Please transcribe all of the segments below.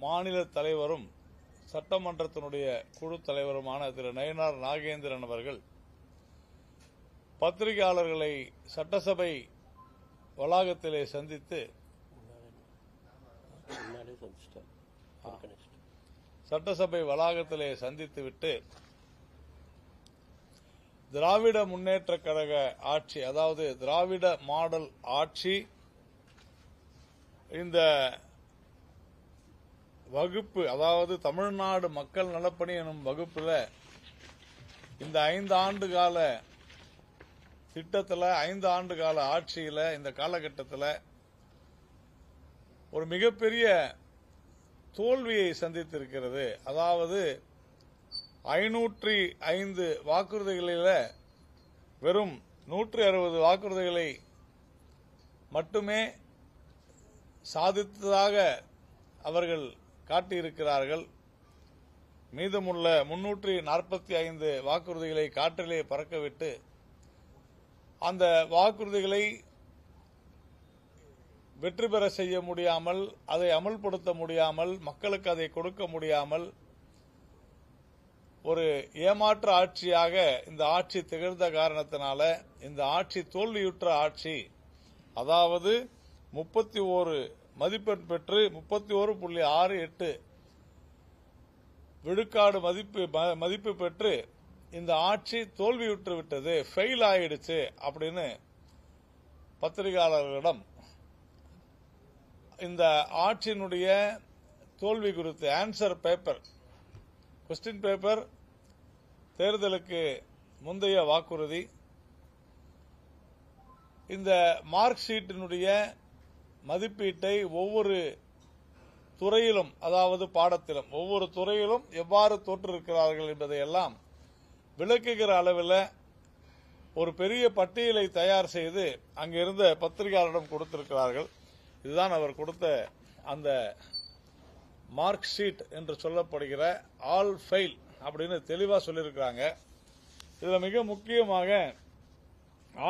மாநில தலைவரும் சட்டமன்றத்தினுடைய குழு தலைவருமான திரு நயினார் நாகேந்திரன் அவர்கள் பத்திரிகையாளர்களை சட்டசபை வளாகத்திலே சந்தித்து சட்டசபை வளாகத்திலே சந்தித்துவிட்டு திராவிட முன்னேற்ற கழக ஆட்சி, அதாவது திராவிட மாடல் ஆட்சி இந்த வகுப்பு, அதாவது தமிழ்நாடு மக்கள் நலப்பணி எனும் வகுப்புல இந்த 5 ஆண்டு கால திட்டத்தில் 5 ஆண்டு கால ஆட்சியில் இந்த காலகட்டத்தில் ஒரு மிகப்பெரிய தோல்வியை சந்தித்திருக்கிறது. அதாவது 505 வாக்குறுதிகளில் வெறும் 160 வாக்குறுதிகளை மட்டுமே சாதித்ததாக அவர்கள் காட்டியிருக்கிறார்கள். மீதமுள்ள 345 வாக்குறுதிகளை காற்றிலே பறக்கவிட்டு அந்த வாக்குறுதிகளை வெற்றி பெற செய்ய முடியாமல், அதை அமல்படுத்த முடியாமல், மக்களுக்கு அதை கொடுக்க முடியாமல் ஒரு ஏமாற்று ஆட்சியாக இந்த ஆட்சி திகழ்ந்த காரணத்தினால இந்த ஆட்சி தோல்வியுற்ற ஆட்சி. அதாவது 31 மதிப்பெண் பெற்று 31.68 விழுக்காடு மதிப்பு பெற்று இந்த ஆட்சி தோல்வியுற்று விட்டது, ஃபெயில் ஆயிடுச்சு அப்படின்னு பத்திரிகையாளர்களிடம் இந்த ஆட்சியினுடைய தோல்வி குறித்து ஆன்சர் பேப்பர், கொஸ்டின் பேப்பர், தேர்தலுக்கு முந்தைய வாக்குறுதி, இந்த மார்க் ஷீட்டினுடைய மதிப்பீட்டை ஒவ்வொரு துறையிலும், அதாவது பாடத்திலும் ஒவ்வொரு துறையிலும் எவ்வாறு தோற்றிருக்கிறார்கள் என்பதையெல்லாம் விளக்குகிற அளவில் ஒரு பெரிய பட்டியலை தயார் செய்து அங்கிருந்த பத்திரிகையாளரிடம் கொடுத்திருக்கிறார்கள். இதுதான் அவர் கொடுத்த அந்த மார்க் ஷீட் என்று சொல்லப்படுகிற ஆல் ஃபெயில் அப்படின்னு தெளிவாக சொல்லியிருக்கிறாங்க. இதில் மிக முக்கியமாக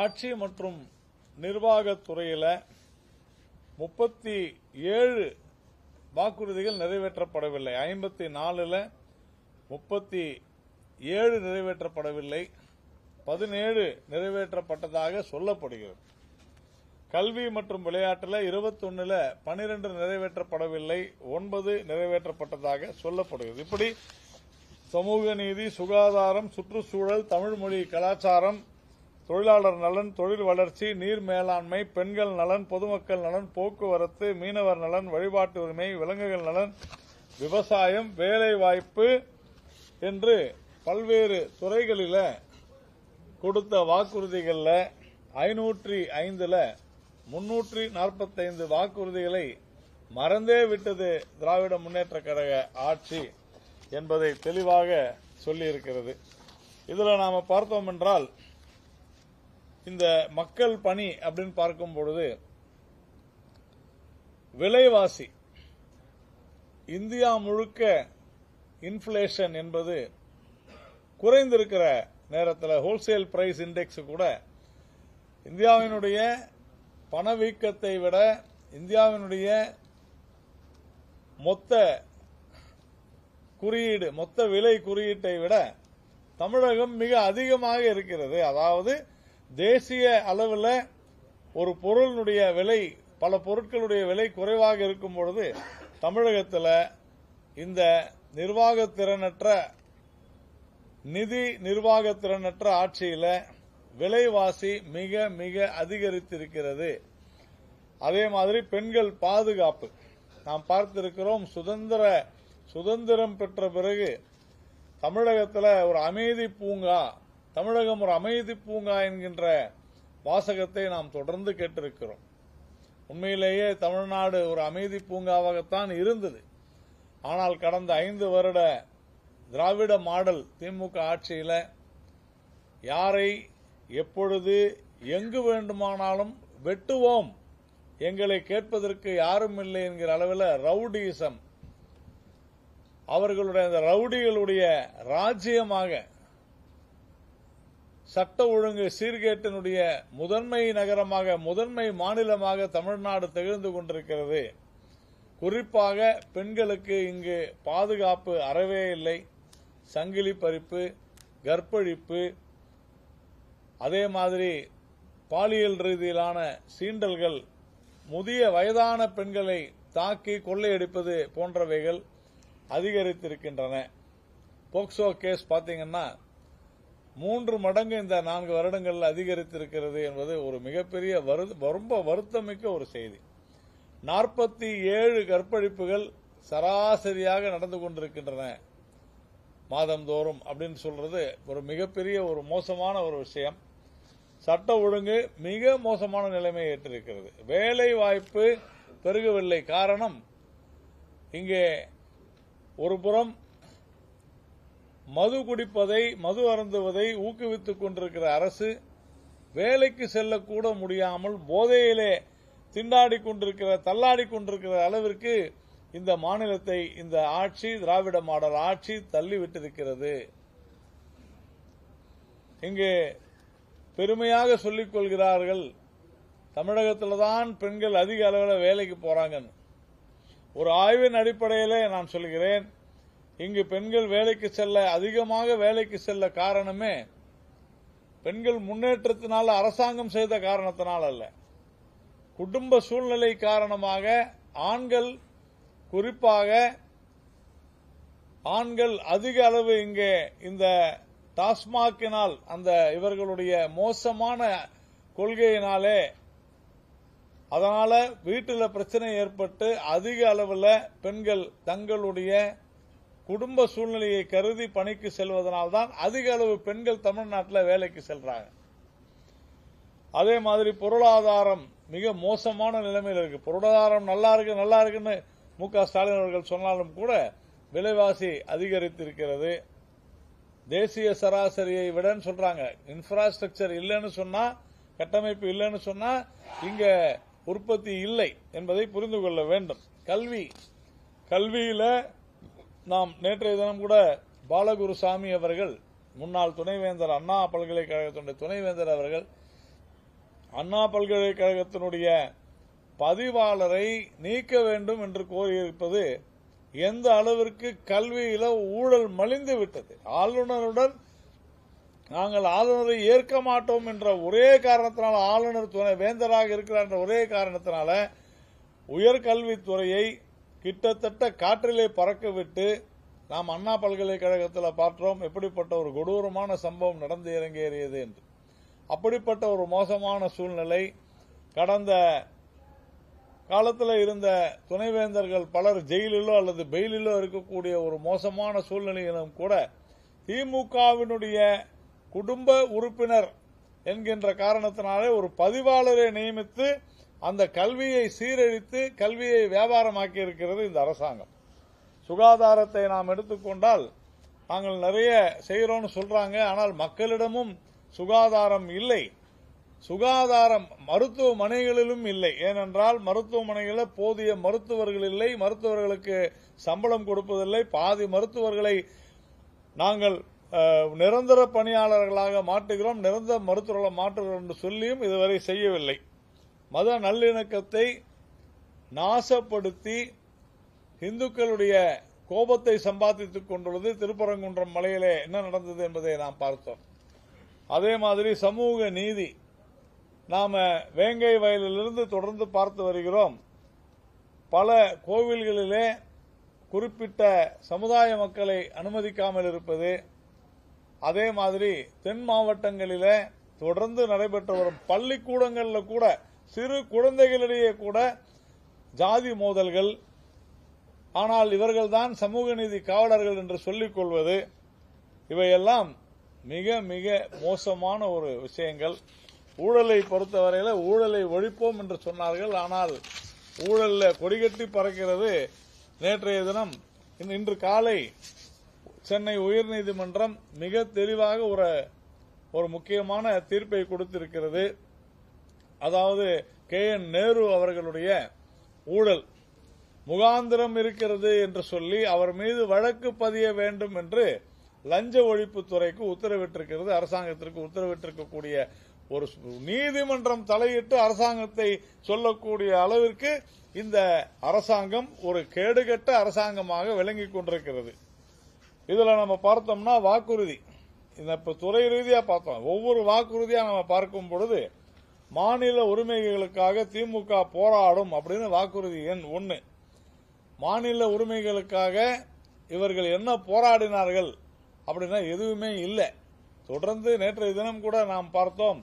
ஆட்சி மற்றும் நிர்வாகத்துறையில் 37 வாக்குறுதிகள் நிறைவேற்றப்படவில்லை. 54ல் 37 நிறைவேற்றப்படவில்லை, 17 நிறைவேற்றப்பட்டதாக சொல்லப்படுகிறது. கல்வி மற்றும் விளையாட்டில் 21ல் 12 நிறைவேற்றப்படவில்லை, 9 நிறைவேற்றப்பட்டதாக சொல்லப்படுகிறது. இப்படி சமூக நீதி, சுகாதாரம், சுற்றுச்சூழல், தமிழ்மொழி, கலாச்சாரம், தொழிலாளர் நலன், தொழில் வளர்ச்சி, நீர் மேலாண்மை, பெண்கள் நலன், பொதுமக்கள் நலன், போக்குவரத்து, மீனவர் நலன், வழிபாட்டு உரிமை, விலங்குகள் நலன், விவசாயம், வேலைவாய்ப்பு என்று பல்வேறு துறைகளில் கொடுத்த வாக்குறுதிகளில் 505ல் 345 வாக்குறுதிகளை மறந்தே விட்டது திராவிட முன்னேற்ற கழக ஆட்சி என்பதை தெளிவாக சொல்லியிருக்கிறது. இதில் நாம பார்த்தோம் என்றால் இந்த மக்கள் பணி அப்படின்னு பார்க்கும் பொழுது விலைவாசி இந்தியா முழுக்க இன்ஃபிளேஷன் என்பது குறைந்திருக்கிற நேரத்தில் ஹோல்சேல் பிரைஸ் இண்டெக்ஸ் கூட இந்தியாவினுடைய பணவீக்கத்தை விட, இந்தியாவினுடைய மொத்த குறியீடு, மொத்த விலை குறியீட்டை விட தமிழகம் மிக அதிகமாக இருக்கிறது. அதாவது தேசிய அளவில் ஒரு பொருளினுடைய விலை, பல பொருட்களுடைய விலை குறைவாக இருக்கும் பொழுது தமிழகத்தில் இந்த நிர்வாகத்திறனற்ற, நிதி நிர்வாகத்திறனற்ற ஆட்சியில் விலைவாசி மிக மிக அதிகரித்திருக்கிறது. அதே மாதிரி பெண்கள் பாதுகாப்பு நாம் பார்த்திருக்கிறோம். சுதந்திரம் பெற்ற பிறகு தமிழகத்தில் ஒரு அமைதி பூங்கா, தமிழகம் ஒரு அமைதி பூங்கா என்கின்ற வாசகத்தை நாம் தொடர்ந்து கேட்டிருக்கிறோம். உண்மையிலேயே தமிழ்நாடு ஒரு அமைதி பூங்காவாகத்தான் இருந்தது. ஆனால் கடந்த 5 வருட திராவிட மாடல் திமுக ஆட்சியில் யாரை எப்பொழுது எங்கு வேண்டுமானாலும் வெட்டுவோம், எங்களை கேட்பதற்கு யாரும் இல்லை என்கிற அளவில் ரவுடிசம், அவர்களுடைய அந்த ரவுடிகளுடைய ராஜ்யமாக, சட்ட ஒழுங்கு சீர்கேட்டினுடைய முதன்மை நகரமாக, முதன்மை மாநிலமாக தமிழ்நாடு திகழ்ந்து கொண்டிருக்கிறது. குறிப்பாக பெண்களுக்கு இங்கு பாதுகாப்பு அறவே இல்லை. சங்கிலி பறிப்பு, கற்பழிப்பு, அதே மாதிரி பாலியல் ரீதியிலான சீண்டல்கள், முதிய வயதான பெண்களை தாக்கி கொள்ளையடிப்பது போன்றவைகள் அதிகரித்திருக்கின்றன. போக்சோ கேஸ் பாத்தீங்கன்னா 3 மடங்கு இந்த 4 வருடங்கள் அதிகரித்திருக்கிறது என்பது ஒரு மிகப்பெரிய ரொம்ப வருத்தமிக்க ஒரு செய்தி. 47 கற்பழிப்புகள் சராசரியாக நடந்து கொண்டிருக்கின்றன மாதந்தோறும் அப்படின்னு சொல்றது ஒரு மிகப்பெரிய ஒரு மோசமான ஒரு விஷயம். சட்ட ஒழுங்கு மிக மோசமான நிலைமையை ஏற்றிருக்கிறது. வேலை வாய்ப்பு பெருகவில்லை. காரணம், இங்கே ஒருபுறம் மது குடிப்பதை, மது அருந்துவதை ஊக்குவித்துக் கொண்டிருக்கிற அரசு, வேலைக்கு செல்லக்கூட முடியாமல் போதையிலே திண்டாடி கொண்டிருக்கிற, தள்ளாடி கொண்டிருக்கிற அளவிற்கு இந்த மாநிலத்தை இந்த ஆட்சி, திராவிட மாடல் ஆட்சி தள்ளிவிட்டிருக்கிறது. இங்கே பெருமையாக சொல்லிக் கொள்கிறார்கள், தமிழகத்தில்தான் பெண்கள் அதிக அளவில் வேலைக்கு போறாங்கன்னு. ஒரு ஆய்வின் அடிப்படையிலே நான் சொல்கிறேன், இங்கு பெண்கள் வேலைக்கு செல்ல, அதிகமாக வேலைக்கு செல்ல காரணமே பெண்கள் முன்னேற்றத்தினால, அரசாங்கம் செய்த காரணத்தினால் அல்ல, குடும்ப சூழ்நிலை காரணமாக ஆண்கள், குறிப்பாக ஆண்கள் அதிக அளவு இங்கே இந்த டாஸ்மாகினால், அந்த இவர்களுடைய மோசமான கொள்கையினாலே, அதனால வீட்டில் பிரச்சனை ஏற்பட்டு அதிக அளவில் பெண்கள் தங்களுடைய குடும்ப சூழ்நிலையை கருதி பணிக்கு செல்வதனால்தான் அதிக அளவு பெண்கள் தமிழ்நாட்டில் வேலைக்கு செல்றாங்க. அதே மாதிரி பொருளாதாரம் மிக மோசமான நிலைமையில் இருக்கு. பொருளாதாரம் நல்லா இருக்குன்னு மு.க. ஸ்டாலின் அவர்கள் சொன்னாலும் கூட விலைவாசி அதிகரித்திருக்கிறது. தேசிய சராசரியை விடன்னு சொல்றாங்க. இன்ஃப்ராஸ்ட்ரக்சர் இல்லைன்னு சொன்னா, கட்டமைப்பு இல்லைன்னு சொன்னா இங்க உற்பத்தி இல்லை என்பதை புரிந்து கொள்ள வேண்டும். கல்வியில நாம் நேற்றைய தினம் கூட பாலகுருசாமி அவர்கள், முன்னாள் துணைவேந்தர், அண்ணா பல்கலைக்கழகத்தினுடைய துணைவேந்தர் அவர்கள், அண்ணா பல்கலைக்கழகத்தினுடைய பதிவாளரை நீக்க வேண்டும் என்று கோரியிருப்பது எந்த அளவிற்கு கல்வியில ஊழல் மலிந்து விட்டது. ஆளுநருடன் நாங்கள் ஆளுநரை ஏற்க மாட்டோம் என்ற ஒரே காரணத்தினால, ஆளுநர் துணை வேந்தராக இருக்கிறார் என்ற ஒரே காரணத்தினால உயர்கல்வித்துறையை கிட்டத்தட்ட காற்றிலே பறக்க விட்டு, நாம் அண்ணா பல்கலைக்கழகத்தில் பார்த்தோம் எப்படிப்பட்ட ஒரு கொடூரமான சம்பவம் நடந்து இறங்கேறியது என்று. அப்படிப்பட்ட ஒரு மோசமான சூழ்நிலை, கடந்த காலத்தில் இருந்த துணைவேந்தர்கள் பலர் ஜெயிலிலோ அல்லது பெயிலிலோ இருக்கக்கூடிய ஒரு மோசமான சூழ்நிலையிலும் கூட திமுகவினுடைய குடும்ப உறுப்பினர் என்கின்ற காரணத்தினாலே ஒரு பதிவாளரை நியமித்து அந்த கல்வியை சீரழித்து கல்வியை வியாபாரமாக்கி இருக்கிறது இந்த அரசாங்கம். சுகாதாரத்தை நாம் எடுத்துக்கொண்டால் நாங்கள் நிறைய செய்கிறோம்னு சொல்றாங்க, ஆனால் மக்களிடமும் சுகாதாரம் இல்லை. சுகாதாரம் மருத்துவமனைகளிலும் இல்லை. ஏனென்றால் மருத்துவமனைகளில் போதிய மருத்துவர்கள் இல்லை, மருத்துவர்களுக்கு சம்பளம் கொடுப்பதில்லை. பாதி மருத்துவர்களை நாங்கள் நிரந்தர பணியாளர்களாக மாற்றுகிறோம், நிரந்தர மருத்துவர்களை மாற்றுகிறோம் என்று சொல்லியும் இதுவரை செய்யவில்லை. மத நல்லிணக்கத்தை நாசப்படுத்தி இந்துக்களுடைய கோபத்தை சம்பாதித்துக் கொண்டுள்ளது. திருப்பரங்குன்றம் மலையிலே என்ன நடந்தது என்பதை நாம் பார்த்தோம். அதே மாதிரி சமூக நீதி, நாம வேங்கை வயலிலிருந்து தொடர்ந்து பார்த்து வருகிறோம். பல கோவில்களிலே குறிப்பிட்ட சமுதாய மக்களை அனுமதிக்காமல் இருப்பது, அதே மாதிரி தென் மாவட்டங்களிலே தொடர்ந்து நடைபெற்று வரும் பள்ளிக்கூடங்களில் கூட சிறு குழந்தைகளிடையே கூட ஜாதி மோதல்கள், ஆனால் இவர்கள்தான் சமூக நீதி காவலர்கள் என்று சொல்லிக் கொள்வது, இவையெல்லாம் மிக மிக மோசமான ஒரு விஷயங்கள். ஊழலை பொறுத்தவரையில் ஊழலை ஒழிப்போம் என்று சொன்னார்கள், ஆனால் ஊழல்ல கொடிகட்டி பறக்கிறது. நேற்றைய தினம், இன்று காலை சென்னை உயர்நீதிமன்றம் மிக தெளிவாக ஒரு முக்கியமான தீர்ப்பை கொடுத்திருக்கிறது. அதாவது KN நேரு அவர்களுடைய ஊழல் முகாந்திரம் இருக்கிறது என்று சொல்லி அவர் மீது வழக்கு பதிய வேண்டும் என்று லஞ்ச ஒழிப்புத்துறைக்கு உத்தரவிட்டிருக்கிறது. அரசாங்கத்திற்கு உத்தரவிட்டிருக்கக்கூடிய ஒரு நீதிமன்றம் தலையிட்டு அரசாங்கத்தை சொல்லக்கூடிய அளவிற்கு இந்த அரசாங்கம் ஒரு கேடுகட்ட அரசாங்கமாக விளங்கிக் கொண்டிருக்கிறது. இதுல நம்ம பார்த்தோம்னா வாக்குறுதி, இப்ப துறை ரீதியா பார்த்தோம். ஒவ்வொரு வாக்குறுதியா நம்ம பார்க்கும் பொழுது மாநில உரிமைகளுக்காக திமுக போராடும் அப்படின்னு வாக்குறுதி எண் 1. மாநில உரிமைகளுக்காக இவர்கள் என்ன போராடினார்கள் அப்படின்னா எதுவுமே இல்லை. தொடர்ந்து நேற்றைய தினம் கூட நாம் பார்த்தோம்,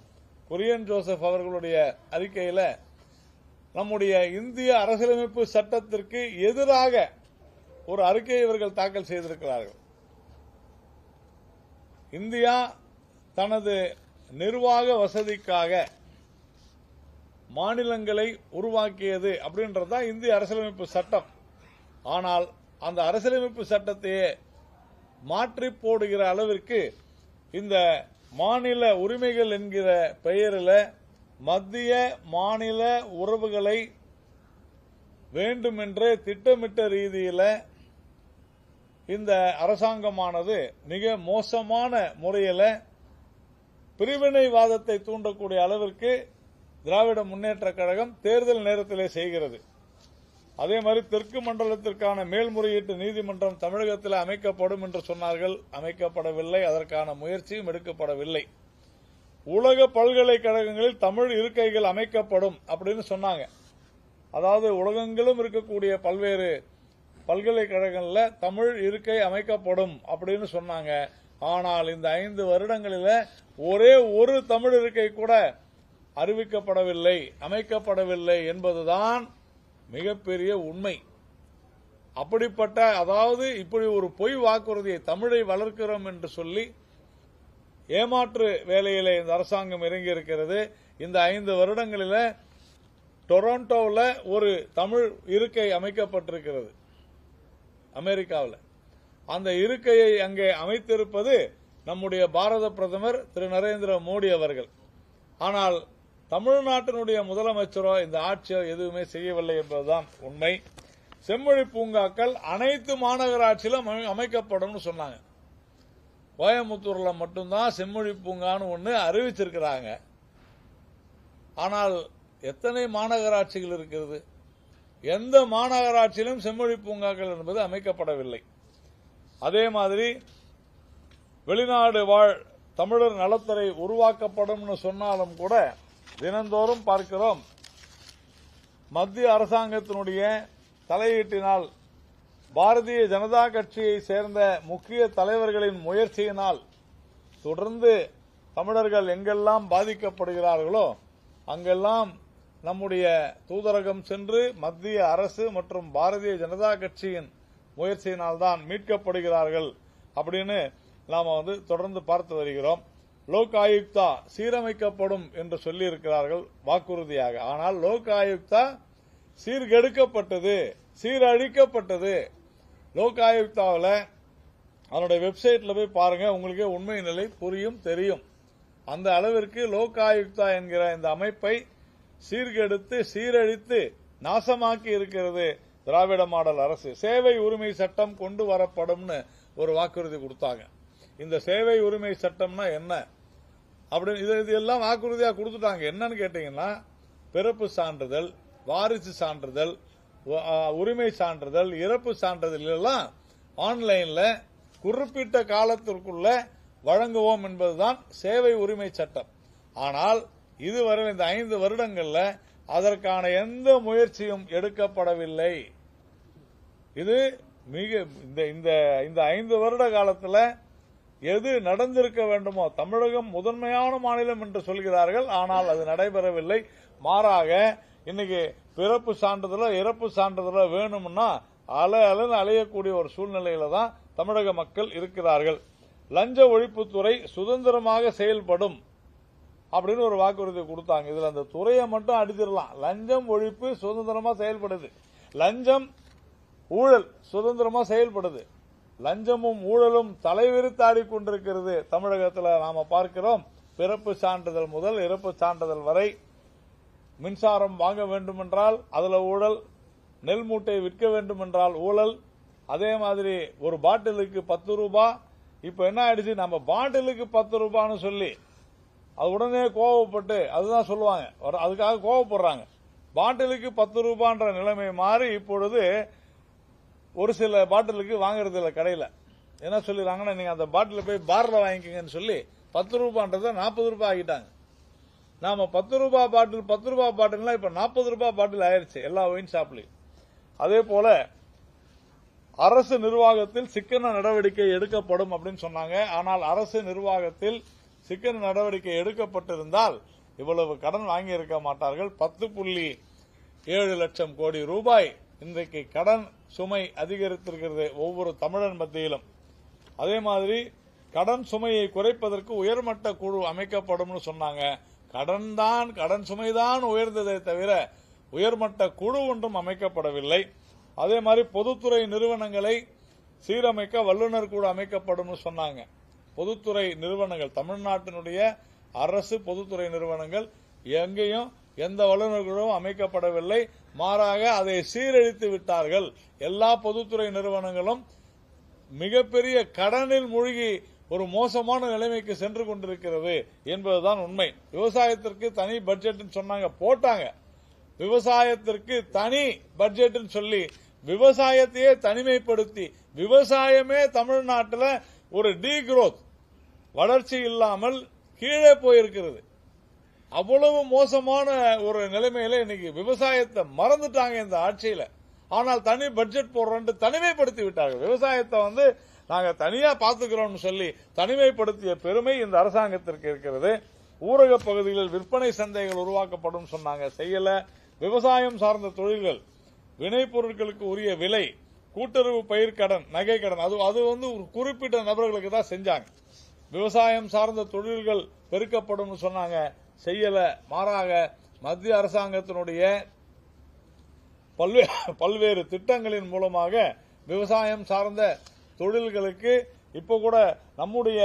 குரியன் ஜோசப் அவர்களுடைய அறிக்கையில நம்முடைய இந்திய அரசியலமைப்பு சட்டத்திற்கு எதிராக ஒரு அறிக்கையை இவர்கள் தாக்கல் செய்திருக்கிறார்கள். இந்தியா தனது நிர்வாக வசதிக்காக மாநிலங்களை உருவாக்கியது அப்படின்றதுதான் இந்திய அரசியலமைப்பு சட்டம். ஆனால் அந்த அரசியலமைப்பு சட்டத்தையே மாற்றி போடுகிற அளவிற்கு இந்த மாநில உரிமைகள் என்கிற பெயரில் மத்திய மாநில உறவுகளை வேண்டுமென்றே திட்டமிட்ட ரீதியில் இந்த அரசாங்கமானது மிக மோசமான முறையில் பிரிவினைவாதத்தை தூண்டக்கூடிய அளவிற்கு திராவிட முன்னேற்ற கழகம் தேர்தல் நேரத்திலே செய்கிறது. அதே மாதிரி தெற்கு மண்டலத்திற்கான மேல்முறையீட்டு நீதிமன்றம் தமிழகத்தில் அமைக்கப்படும் என்று சொன்னார்கள். அமைக்கப்படவில்லை. அதற்கான முயற்சியும் எடுக்கப்படவில்லை. உலக பல்கலைக்கழகங்களில் தமிழ் இருக்கைகள் அமைக்கப்படும் அப்படின்னு சொன்னாங்க. அதாவது உலகெங்கிலும் இருக்கக்கூடிய பல்வேறு பல்கலைக்கழகங்களில் தமிழ் இருக்கை அமைக்கப்படும் அப்படின்னு சொன்னாங்க. ஆனால் இந்த 5 வருடங்களில் ஒரே ஒரு தமிழ் இருக்கை கூட அறிவிக்கப்படவில்லை, அமைக்கப்படவில்லை என்பதுதான் மிகப்பெரிய உண்மை. அப்படிப்பட்ட, அதாவது இப்படி ஒரு பொய் வாக்குறுதியை, தமிழை வளர்க்கிறோம் என்று சொல்லி ஏமாற்று வேலையிலே இந்த அரசாங்கம் இறங்கி இருக்கிறது. இந்த 5 வருடங்களில் டொரண்டோவில் ஒரு தமிழ் இருக்கை அமைக்கப்பட்டிருக்கிறது அமெரிக்காவில். அந்த இருக்கையை அங்கே அமைத்திருப்பது நம்முடைய பாரத பிரதமர் திரு நரேந்திர மோடி அவர்கள். ஆனால் தமிழ்நாட்டினுடைய முதலமைச்சரோ இந்த ஆட்சியோ எதுவுமே செய்யவில்லை என்பதுதான் உண்மை. செம்மொழி பூங்காக்கள் அனைத்து மாநகராட்சியிலும் அமைக்கப்படும் சொன்னாங்க. கோயம்புத்தூர்ல மட்டும்தான் செம்மொழி பூங்கான்னு ஒன்று அறிவிச்சிருக்கிறாங்க. ஆனால் எத்தனை மாநகராட்சிகள் இருக்கிறது? எந்த மாநகராட்சியிலும் செம்மொழி பூங்காக்கள் என்பது அமைக்கப்படவில்லை. அதே மாதிரி வெளிநாடு வாழ் தமிழர் நலத்துறை உருவாக்கப்படும் சொன்னாலும் கூட தினந்தோறும் பார்க்கிறோம், மத்திய அரசாங்கத்தினுடைய தலையீட்டினால், பாரதிய ஜனதா கட்சியை சேர்ந்த முக்கிய தலைவர்களின் முயற்சியினால் தொடர்ந்து தமிழர்கள் எங்கெல்லாம் பாதிக்கப்படுகிறார்களோ அங்கெல்லாம் நம்முடைய தூதரகம் சென்று மத்திய அரசு மற்றும் பாரதிய ஜனதா கட்சியின் முயற்சியினால்தான் மீட்கப்படுகிறார்கள் அப்படின்னு நாம தொடர்ந்து பார்த்து வருகிறோம். லோக் ஆயுக்தா சீரமைக்கப்படும் என்று சொல்லியிருக்கிறார்கள் வாக்குறுதியாக. ஆனால் லோக் ஆயுக்தா சீர்கெடுக்கப்பட்டது, சீரழிக்கப்பட்டது. லோக் ஆயுக்தாவில் அதனுடைய வெப்சைட்ல போய் பாருங்க, உங்களுக்கு உண்மை நிலை புரியும், தெரியும். அந்த அளவிற்கு லோக் ஆயுக்தா என்கிற இந்த அமைப்பை சீர்கெடுத்து சீரழித்து நாசமாக்கி இருக்கிறது திராவிட மாடல் அரசு. சேவை உரிமை சட்டம் கொண்டு வரப்படும்னு ஒரு வாக்குறுதி கொடுத்தாங்க. இந்த சேவை உரிமை சட்டம்னா என்ன அப்படின்னு இதெல்லாம் வாக்குறுதியா கொடுத்துட்டாங்க. என்னன்னு கேட்டீங்கன்னா, பிறப்பு சான்றிதழ், வாரிசு சான்றிதழ், உரிமை சான்றிதழ், இறப்பு சான்றிதழ் எல்லாம் ஆன்லைன்ல குறிப்பிட்ட காலத்திற்குள்ள வழங்குவோம் என்பதுதான் சேவை உரிமை சட்டம். ஆனால் இதுவரை இந்த 5 வருடங்கள்ல அதற்கான எந்த முயற்சியும் எடுக்கப்படவில்லை. இது மிக இந்த 5 வருட காலத்தில் எது நடந்திருக்க வேண்டுமோ, தமிழகம் முதன்மையான மாநிலம் என்று சொல்கிறார்கள், ஆனால் அது நடைபெறவில்லை. மாறாக இன்னைக்கு பிறப்பு சான்றிதழோ இறப்பு சான்றிதழோ வேணும்னா அலையக்கூடிய ஒரு சூழ்நிலையில தான் தமிழக மக்கள் இருக்கிறார்கள். லஞ்ச ஒழிப்புத்துறை சுதந்திரமாக செயல்படும் அப்படின்னு ஒரு வாக்குறுதி கொடுத்தாங்க. இதுல அந்த துறையை மட்டும் அடிச்சிடலாம். லஞ்சம் ஒழிப்பு சுதந்திரமா செயல்படுது, லஞ்சம் ஊழல் சுதந்திரமா செயல்படுது. லஞ்சமும் ஊழலும் தலைவிரித்தாடி கொண்டிருக்கிறது தமிழகத்தில். நாம பார்க்கிறோம், பிறப்பு சான்றிதழ் முதல் இறப்பு சான்றிதழ் வரை. மின்சாரம் வாங்க வேண்டும் என்றால் அதுல ஊழல், நெல் மூட்டை விற்க வேண்டும் என்றால் ஊழல். அதே மாதிரி ஒரு பாட்டிலுக்கு 10 ரூபாய். இப்ப என்ன ஆயிடுச்சு, நம்ம பாட்டிலுக்கு 10 ரூபான்னு சொல்லி அது உடனே கோவப்பட்டு அதுதான் சொல்லுவாங்க, அதுக்காக கோவப்படுறாங்க. பாட்டிலுக்கு 10 ரூபான்ற நிலைமை மாறி இப்பொழுது ஒரு சில பாட்டிலுக்கு வாங்குறது இல்ல கடையில. என்ன சொல்லிடுறாங்கன்னா, நீங்க அந்த பாட்டில போய் பார்ல வாங்கிக்கங்கன்னு சொல்லி 10 ரூபான்றத 40 ரூபாய் ஆகிட்டாங்க. நாம 10 ரூபாய் பாட்டில்னா இப்ப 40 ரூபாய் பாட்டில் ஆயிருச்சு எல்லா ஒயின் ஷாப்லயும். அதே போல அரசு நிர்வாகத்தில் சிக்கன நடவடிக்கை எடுக்கப்படும் அப்படின்னு சொன்னாங்க. ஆனால் அரசு நிர்வாகத்தில் சிக்கன நடவடிக்கை எடுக்கப்பட்டிருந்தால் இவ்வளவு கடன் வாங்கி இருக்க மாட்டார்கள். 10.7 லட்சம் கோடி ரூபாய் இன்றைக்கு கடன் சுமை அதிகரித்திருக்கிறது ஒவ்வொரு தமிழன் மத்தியிலும். அதே மாதிரி கடன் சுமையை குறைப்பதற்கு உயர்மட்ட குழு அமைக்கப்படும் சொன்னாங்க. கடன் சுமைதான் உயர்ந்ததை தவிர உயர்மட்ட குழு ஒன்றும் அமைக்கப்படவில்லை. அதே மாதிரி பொதுத்துறை நிறுவனங்களை சீரமைக்க வல்லுநர் குழு அமைக்கப்படும் சொன்னாங்க. பொதுத்துறை நிறுவனங்கள், தமிழ்நாட்டினுடைய அரசு பொதுத்துறை நிறுவனங்கள் எங்கேயும் எந்த வல்லுநர் குழுவும் அமைக்கப்படவில்லை. மாறாக அதை சீரழித்து விட்டார்கள். எல்லா பொதுத்துறை நிறுவனங்களும் மிகப்பெரிய கடனில் மூழ்கி ஒரு மோசமான நிலைமைக்கு சென்று கொண்டிருக்கிறது என்பதுதான் உண்மை. விவசாயத்திற்கு தனி பட்ஜெட் சொன்னாங்க, போட்டாங்க. விவசாயத்திற்கு தனி பட்ஜெட் சொல்லி விவசாயத்தையே தனிமைப்படுத்தி விவசாயமே தமிழ்நாட்டில் ஒரு டீக்ரோத், வளர்ச்சி இல்லாமல் கீழே போயிருக்கிறது. அவ்வளவு மோசமான ஒரு நிலைமையில இன்னைக்கு விவசாயத்தை மறந்துட்டாங்க இந்த ஆட்சியில. ஆனால் தனி பட்ஜெட் போடுறோம் தனிமைப்படுத்தி விட்டார்கள். விவசாயத்தை நாங்க தனியா பாத்துக்கிறோம் சொல்லி தனிமைப்படுத்திய பெருமை இந்த அரசாங்கத்திற்கு இருக்கிறது. ஊரக பகுதிகளில் விற்பனை சந்தைகள் உருவாக்கப்படும் சொன்னாங்க, செய்யல. விவசாயம் சார்ந்த தொழில்கள், வினைப்பொருட்களுக்கு உரிய விலை, கூட்டுறவு பயிர்க்கடன், நகை கடன், அது ஒரு குறிப்பிட்ட நபர்களுக்கு தான் செஞ்சாங்க. விவசாயம் சார்ந்த தொழில்கள் பெருக்கப்படும் சொன்னாங்க, செய்யல. மாறாக மத்திய அரசாங்கத்தினுடைய பல்வேறு திட்டங்களின் மூலமாக விவசாயம் சார்ந்த தொழில்களுக்கு இப்ப கூட நம்முடைய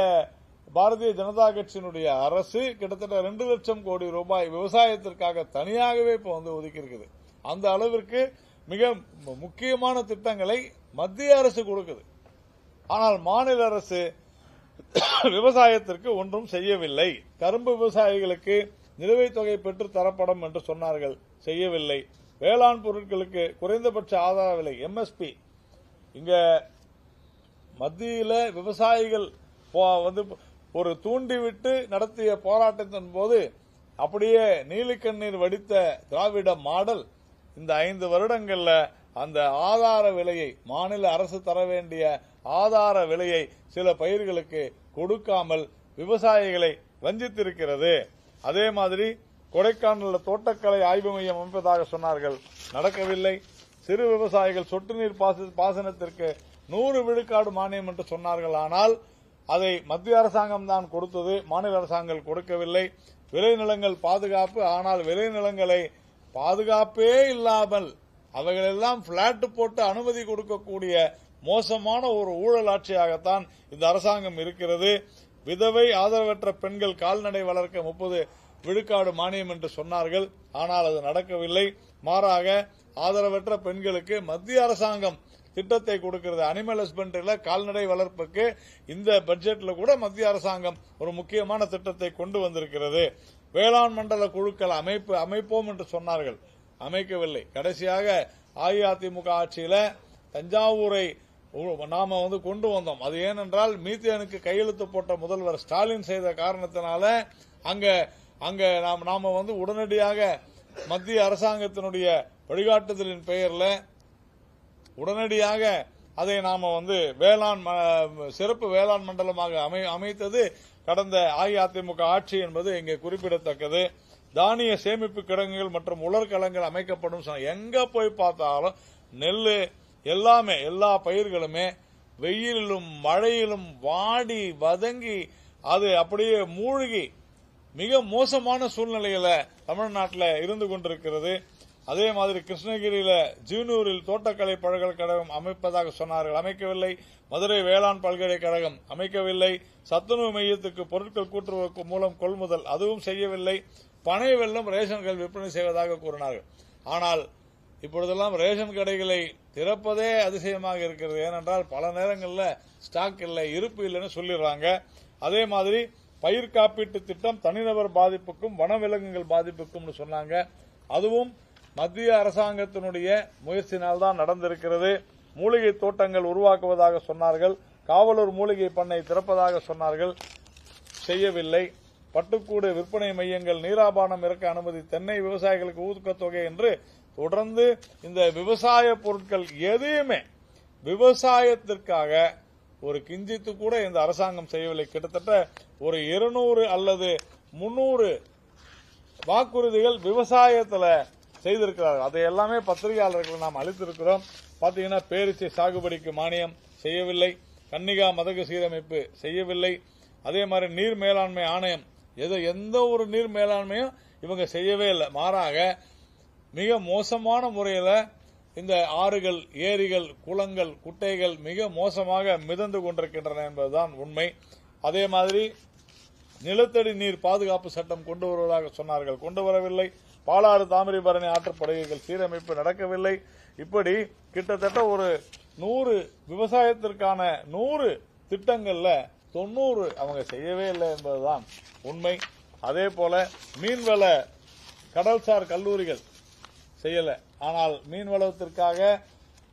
பாரதிய ஜனதா கட்சியினுடைய அரசு கிட்டத்தட்ட 2 லட்சம் கோடி ரூபாய் விவசாயத்திற்காக தனியாகவே இப்ப ஒதுக்கி இருக்குது. அந்த அளவிற்கு மிக முக்கியமான திட்டங்களை மத்திய அரசு கொடுக்குது. ஆனால் மாநில அரசு விவசாயத்திற்கு ஒன்றும் செய்யவில்லை. கரும்பு விவசாயிகளுக்கு நிலுவைத் தொகை பெற்று தரப்படும் என்று சொன்னார்கள், செய்யவில்லை. வேளாண் பொருட்களுக்கு குறைந்தபட்ச ஆதார விலை எம்எஸ்பி, இங்க மத்தியில விவசாயிகள் ஒரு தூண்டிவிட்டு நடத்திய போராட்டத்தின் போது அப்படியே நீலிக்கண்ணீர் வடித்த திராவிட மாடல் இந்த 5 வருடங்கள்ல அந்த ஆதார விலையை, மாநில அரசு தர வேண்டிய ஆதார விலையை சில பயிர்களுக்கு கொடுக்காமல் விவசாயிகளை வஞ்சித்திருக்கிறது. அதே மாதிரி கொடைக்கானலில் தோட்டக்கலை ஆய்வு மையம் அமைப்பதாக சொன்னார்கள், நடக்கவில்லை. சிறு விவசாயிகள் சொட்டு நீர் பாசனத்திற்கு 100 விழுக்காடு மானியம் என்று சொன்னார்கள். ஆனால் அதை மத்திய அரசாங்கம் தான் கொடுத்தது, மாநில அரசாங்கம் கொடுக்கவில்லை. விளைநிலங்கள் பாதுகாப்பு, ஆனால் விளைநிலங்களை பாதுகாப்பே இல்லாமல் அவைகளெல்லாம் பிளாட் போட்டு அனுமதி கொடுக்கக்கூடிய மோசமான ஒரு ஊழல் ஆட்சியாகத்தான் இந்த அரசாங்கம் இருக்கிறது. விதவை ஆதரவற்ற பெண்கள் கால்நடை வளர்க்க 30 விழுக்காடு மானியம் என்று சொன்னார்கள், ஆனால் அது நடக்கவில்லை. மாறாக ஆதரவற்ற பெண்களுக்கு மத்திய அரசாங்கம் திட்டத்தை கொடுக்கிறது. அனிமல் ஹஸ்பண்டரியில கால்நடை வளர்ப்புக்கு இந்த பட்ஜெட்ல கூட மத்திய அரசாங்கம் ஒரு முக்கியமான திட்டத்தை கொண்டு வந்திருக்கிறது. வேளாண் மண்டல குழுக்கள் அமைப்போம் என்று சொன்னார்கள், அமைக்கவில்லை. கடைசியாக அஇஅதிமுக ஆட்சியில தஞ்சாவூரை நாம கொண்டு வந்தோம். அது ஏனென்றால் மீத்தேனுக்கு கையெழுத்து போட்ட முதல்வர் ஸ்டாலின் செய்த காரணத்தினால அங்க நாம உடனடியாக மத்திய அரசாங்கத்தினுடைய வழிகாட்டுதலின் பெயர்ல உடனடியாக அதை நாம சிறப்பு வேளாண் மண்டலமாக அமைத்தது கடந்த அஇஅதிமுக ஆட்சி என்பது இங்கே குறிப்பிடத்தக்கது. தானிய சேமிப்பு கிடங்குகள் மற்றும் உலர்களங்கள் அமைக்கப்படும். எங்க போய் பார்த்தாலும் நெல்லு எல்லாமே, எல்லா பயிர்களுமே வெயிலும் மழையிலும் வாடி வதங்கி அது அப்படியே மூழ்கி மிக மோசமான சூழ்நிலையில தமிழ்நாட்டில் இருந்து கொண்டிருக்கிறது. அதே மாதிரி கிருஷ்ணகிரியில ஜீனூரில் தோட்டக்கலை பல்கலைக்கழகம் அமைப்பதாக சொன்னார்கள், அமைக்கவில்லை. மதுரை வேளாண் பல்கலைக்கழகம் அமைக்கவில்லை. சத்துணவு மையத்துக்கு பொருட்கள் கூட்டுறவு மூலம் கொள்முதல், அதுவும் செய்யவில்லை. பனை வெல்லம் ரேஷன்கள் விற்பனை செய்வதாக கூறினார்கள். ஆனால் இப்பொழுதெல்லாம் ரேஷன் கடைகளை திறப்பதே அதிசயமாக இருக்கிறது. ஏனென்றால் பல நேரங்களில் ஸ்டாக் இல்லை, இருப்பு இல்லைன்னு சொல்லிடுறாங்க. அதே மாதிரி பயிர் காப்பீட்டு திட்டம் தனிநபர் பாதிப்புக்கும் வனவிலங்குகள் பாதிப்புக்கும் சொன்னாங்க, அதுவும் மத்திய அரசாங்கத்தினுடைய முயற்சினால் தான் நடந்திருக்கிறது. மூலிகை தோட்டங்கள் உருவாக்குவதாக சொன்னார்கள். காவலூர் மூலிகை பண்ணை திறப்பதாக சொன்னார்கள், செய்யவில்லை. பட்டுக்கூடு விற்பனை மையங்கள், நீராபானம் இறக்க அனுமதி, தென்னை விவசாயிகளுக்கு ஊக்கத்தொகை என்று தொடர்ந்து இந்த விவசாய பொருட்கள் எதையுமே விவசாயத்திற்காக ஒரு கிஞ்சித்து கூட இந்த அரசாங்கம் செய்யவில்லை. கிட்டத்தட்ட ஒரு 200 அல்லது 300 வாக்குறுதிகள் விவசாயத்தில் செய்திருக்கிறார்கள். அதை எல்லாமே பத்திரிகையாளர்கள் நாம் அளித்திருக்கிறோம். பாத்தீங்கன்னா, பேரிச்சை சாகுபடிக்கு மானியம் செய்யவில்லை, கன்னிகா மதகு சீரமைப்பு செய்யவில்லை, அதே மாதிரி நீர் மேலாண்மை ஆணையம், எந்த ஒரு நீர் மேலாண்மையும் இவங்க செய்யவே இல்லை. மாறாக மிக மோசமான முறையில் இந்த ஆறுகள், ஏரிகள், குளங்கள், குட்டைகள் மிக மோசமாக மிதந்து கொண்டிருக்கின்றன என்பதுதான் உண்மை. அதே மாதிரி நிலத்தடி நீர் பாதுகாப்பு சட்டம் கொண்டு வருவதாக சொன்னார்கள், கொண்டு வரவில்லை. பாலாறு தாமிரபரணி ஆற்றுப்படுகைகள் சீரமைப்பு நடக்கவில்லை. இப்படி கிட்டத்தட்ட ஒரு 100 விவசாயத்திற்கான 100 திட்டங்கள்ல 90 அவங்க செய்யவே இல்லை என்பதுதான் உண்மை. அதே போல மீன்வள கடல்சார் கல்லூரிகள் செய்யல. ஆனால் மீன்வளத்திற்காக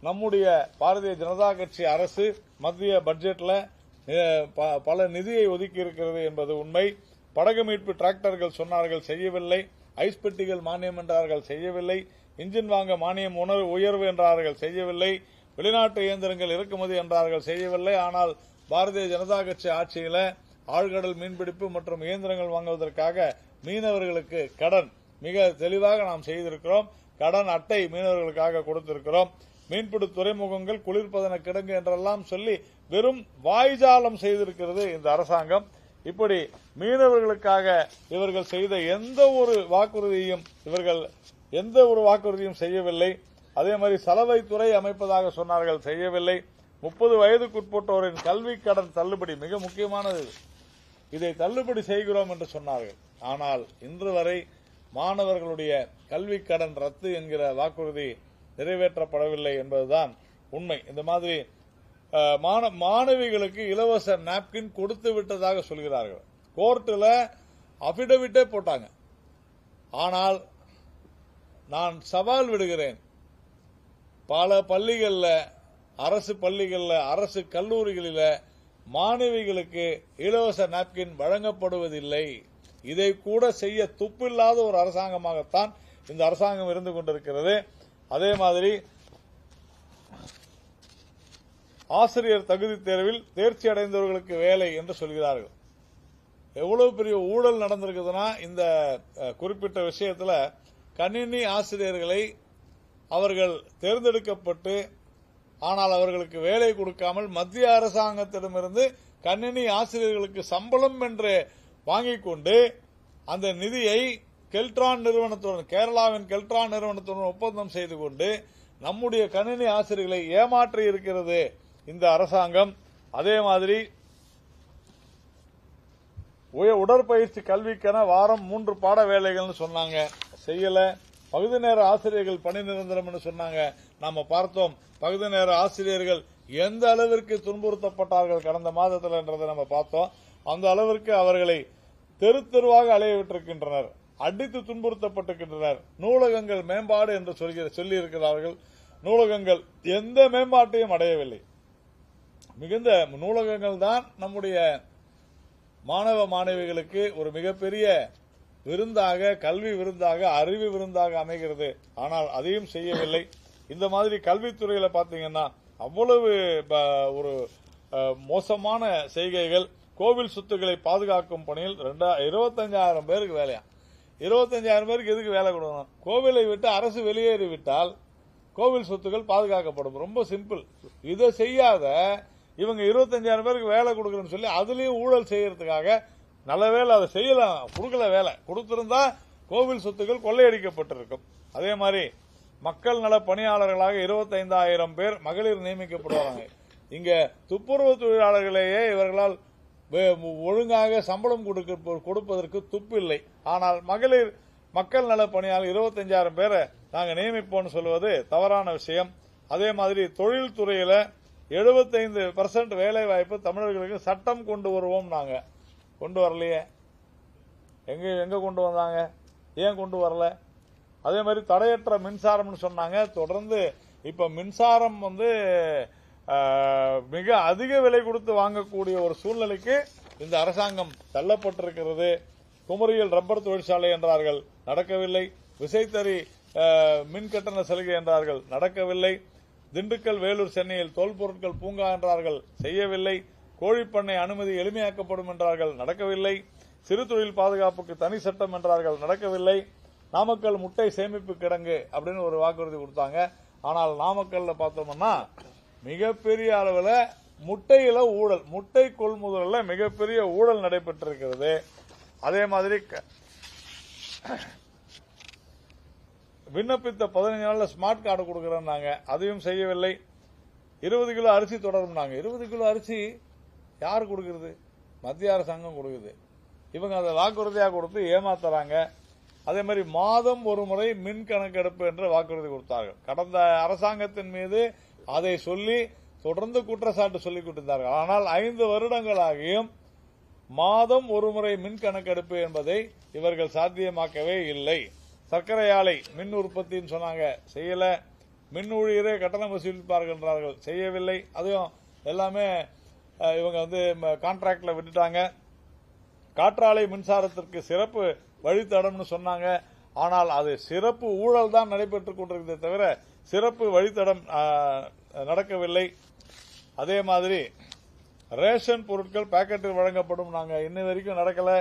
நம்முடைய பாரதிய ஜனதா கட்சி அரசு மத்திய பட்ஜெட்ல பல நிதியை ஒதுக்கி இருக்கிறது என்பது உண்மை. படகு மீட்பு டிராக்டர்கள் சொன்னார்கள், செய்யவில்லை. ஐஸ் பெட்டிகள் மானியம் என்றார்கள், செய்யவில்லை. இன்ஜின் வாங்க மானியம் உயர்வு என்றார்கள், செய்யவில்லை. வெளிநாட்டு இயந்திரங்கள் இறக்குமதி என்றார்கள், செய்யவில்லை. ஆனால் பாரதிய ஜனதா கட்சி ஆட்சியில ஆழ்கடல் மீன்பிடிப்பு மற்றும் இயந்திரங்கள் வாங்குவதற்காக மீனவர்களுக்கு கடன் மிக தெளிவாக நாம் செய்திருக்கிறோம். கடன் அட்டை மீனவர்களுக்காக கொடுத்திருக்கிறோம். மீன்பிடி துறைமுகங்கள், குளிர்பதன கிடங்கு என்றெல்லாம் சொல்லி வெறும் வாய்ஜாலம் செய்திருக்கிறது இந்த அரசாங்கம். இப்படி மீனவர்களுக்காக இவர்கள் செய்த எந்த ஒரு வாக்குறுதியும் செய்யவில்லை. அதே மாதிரி சலவைத்துறை அமைப்பதாக சொன்னார்கள், செய்யவில்லை. 30 வயதுக்குட்பட்டோரின் கல்வி கடன் தள்ளுபடி மிக முக்கியமானது, இதை தள்ளுபடி செய்கிறோம் என்று சொன்னார்கள். ஆனால் இன்று வரை மாணவர்களுடைய கல்வி கடன் ரத்து என்கிற வாக்குறுதி நிறைவேற்றப்படவில்லை என்பதுதான் உண்மை. இந்த மாதிரி மாணவிகளுக்கு இலவச நாப்கின் கொடுத்து விட்டதாக சொல்கிறார்கள். கோர்ட்டில் அபிடவிட்டே போட்டாங்க. ஆனால் நான் சவால் விடுகிறேன், பல பள்ளிகளில், அரசு பள்ளிகளில், அரசு கல்லூரிகளில் மாணவிகளுக்கு இலவச நாப்கின் வழங்கப்படுவதில்லை. இதை கூட செய்ய துப்பில்லாத ஒரு அரசாங்கமாகத்தான் இந்த அரசாங்கம் இருந்து கொண்டிருக்கிறது. அதே மாதிரி ஆசிரியர் தகுதி தேர்வில் தேர்ச்சி அடைந்தவர்களுக்கு வேலை என்று சொல்கிறார்கள். எவ்வளவு பெரிய ஊழல் நடந்திருக்குதுன்னா, இந்த குறிப்பிட்ட விஷயத்தில் கணினி ஆசிரியர்களை அவர்கள் தேர்ந்தெடுக்கப்பட்டு, ஆனால் அவர்களுக்கு வேலை கொடுக்காமல் மத்திய அரசாங்கத்திடமிருந்து கணினி ஆசிரியர்களுக்கு சம்பளம் என்று வாங்கிக் கொண்டு அந்த நிதியை கெல்ட்ரான் நிறுவனத்துடன், கேரளாவின் கெல்ட்ரான் நிறுவனத்துடன் ஒப்பந்தம் செய்து கொண்டு நம்முடைய கணினி ஆசிரியர்களை ஏமாற்றி இருக்கிறது இந்த அரசாங்கம். அதே மாதிரி உடற்பயிற்சி கல்விக்கென வாரம் 3 பாட வேலைகள்னு சொன்னாங்க, செய்யல. பகுதி நேர ஆசிரியர்கள் பணி நிரந்தரம் சொன்னாங்க, நாம பார்த்தோம். பகுதி நேர ஆசிரியர்கள் எந்த அளவிற்கு துன்புறுத்தப்பட்டார்கள் கடந்த மாதத்தில் என்றதை நம்ம பார்த்தோம். அந்த அளவிற்கு அவர்களை தெரு தெருவாக அலைய விட்டிருக்கின்றனர், அடித்து துன்புறுத்தப்பட்டிருக்கின்றனர். நூலகங்கள் மேம்பாடு என்று சொல்லியிருக்கிறார்கள். நூலகங்கள் எந்த மேம்பாட்டையும் அடையவில்லை. மிகுந்த நூலகங்கள் தான் நம்முடைய மாணவ மாணவிகளுக்கு ஒரு மிகப்பெரிய விருந்தாக, கல்வி விருந்தாக, அறிவு விருந்தாக அமைகிறது. ஆனால் அதையும் செய்யவில்லை. இந்த மாதிரி கல்வித்துறையில பாத்தீங்கன்னா அவ்வளவு ஒரு மோசமான செய்கைகள். கோவில் சொத்துக்களை பாதுகாக்கும் பணியில் 25,000 பேருக்கு வேலையா? 25,000 பேருக்கு எதுக்கு வேலை கொடுக்கணும்? கோவிலை விட்டு அரசு வெளியேறிவிட்டால் கோவில் சொத்துக்கள் பாதுகாக்கப்படும். ரொம்ப சிம்பிள். இதை செய்யாத இவங்க 25,000 பேருக்கு வேலை கொடுக்கணும்னு சொல்லி அதுலயும் ஊழல் செய்யறதுக்காக, நல்ல வேலை அதை செய்யலாம், கொடுக்கல, வேலை கொடுத்திருந்தா கோவில் சொத்துக்கள் கொள்ளையடிக்கப்பட்டிருக்கும். அதே மாதிரி மக்கள் நல பணியாளர்களாக 25,000 பேர் மகளிர் நியமிக்கப்படுவாங்க. இங்க துப்புரவு தொழிலாளர்களையே இவர்களால் ஒழுங்காக சம்பளம் கொடுப்பதற்கு துப்பு இல்லை. ஆனால் மகளிர் மக்கள் நல பணியாளர் 25,000 பேரை நாங்கள் நியமிப்போம் சொல்வது தவறான விஷயம். அதே மாதிரி தொழில்துறையில 75% வேலை வாய்ப்பு தமிழர்களுக்கு சட்டம் கொண்டு வருவோம். நாங்க கொண்டு வரலையே. எங்க கொண்டு வந்தாங்க? ஏன் கொண்டு வரல? அதே மாதிரி தடையற்ற மின்சாரம்னு சொன்னாங்க. தொடர்ந்து இப்ப மின்சாரம் மிக அதிக விலை கொடுத்து வாங்கக்கூடிய ஒரு சூழ்நிலைக்கு இந்த அரசாங்கம் தள்ளப்பட்டிருக்கிறது. குமரியில் ரப்பர் தொழிற்சாலை என்றார்கள், நடக்கவில்லை. விசைத்தறி மின் கட்டண சலுகை என்றார்கள், நடக்கவில்லை. திண்டுக்கல், வேலூர், சென்னையில் தோல் பொருட்கள் பூங்கா என்றார்கள், செய்யவில்லை. கோழிப்பண்ணை அனுமதி எளிமையாக்கப்படும் என்றார்கள், நடக்கவில்லை. சிறு தொழில் பாதுகாப்புக்கு தனி சட்டம் என்றார்கள், நடக்கவில்லை. நாமக்கல் முட்டை சேமிப்பு கிடங்கு அப்படின்னு ஒரு வாக்குறுதி கொடுத்தாங்க. ஆனால் நாமக்கல்ல பார்த்தோம்னா மிகப்பெரிய அளவில் முட்டையில ஊழல், முட்டை கொள்முதலில் மிகப்பெரிய ஊழல் நடைபெற்றிருக்கிறது. அதே மாதிரி விண்ணப்பித்த 15 நாள்ல ஸ்மார்ட் கார்டு கொடுக்கறோம்னாங்க, அதையும் செய்யவில்லை. 20 கிலோ அரிசி தொடரும்னாங்க. 20 கிலோ அரிசி யாரு கொடுக்கிறது? மத்திய அரசாங்கம் கொடுக்குது. இவங்க அதை வாக்குறுதியாக கொடுத்து ஏமாத்துறாங்க. அதே மாதிரி மாதம் ஒரு முறை மின் கணக்கெடுப்பு என்ற வாக்குறுதி கொடுத்தார்கள். கடந்த அரசாங்கத்தின் மீது அதை சொல்லி தொடர்ந்து குற்றச்சாட்டு சொல்லிக் கொண்டிருந்தார்கள். ஆனால் 5 வருடங்களாகியும் மாதம் ஒரு முறை மின் கணக்கெடுப்பு என்பதை இவர்கள் சாத்தியமாக்கவே இல்லை. சர்க்கரை ஆலை மின் உற்பத்தின்னு சொன்னாங்க, செய்யல. மின் ஊழியரே கட்டணம் வசூலிப்பார்கள் என்றார்கள், செய்யவில்லை. அதுவும் எல்லாமே இவங்க கான்ட்ராக்ட்ல விட்டுட்டாங்க. காற்றாலை மின்சாரத்திற்கு சிறப்பு வழித்தடம்னு சொன்னாங்க. ஆனால் அது சிறப்பு ஊழல் தான் நடைபெற்றுக் கொண்டிருக்கிறதே தவிர சிறப்பு வழித்தடம் நடக்கவில்லை. அதே மாதிரி ரேஷன் பொருட்கள் பாக்கெட்டில் வழங்கப்படும், நாங்க இன்ன வரைக்கும் நடக்கல.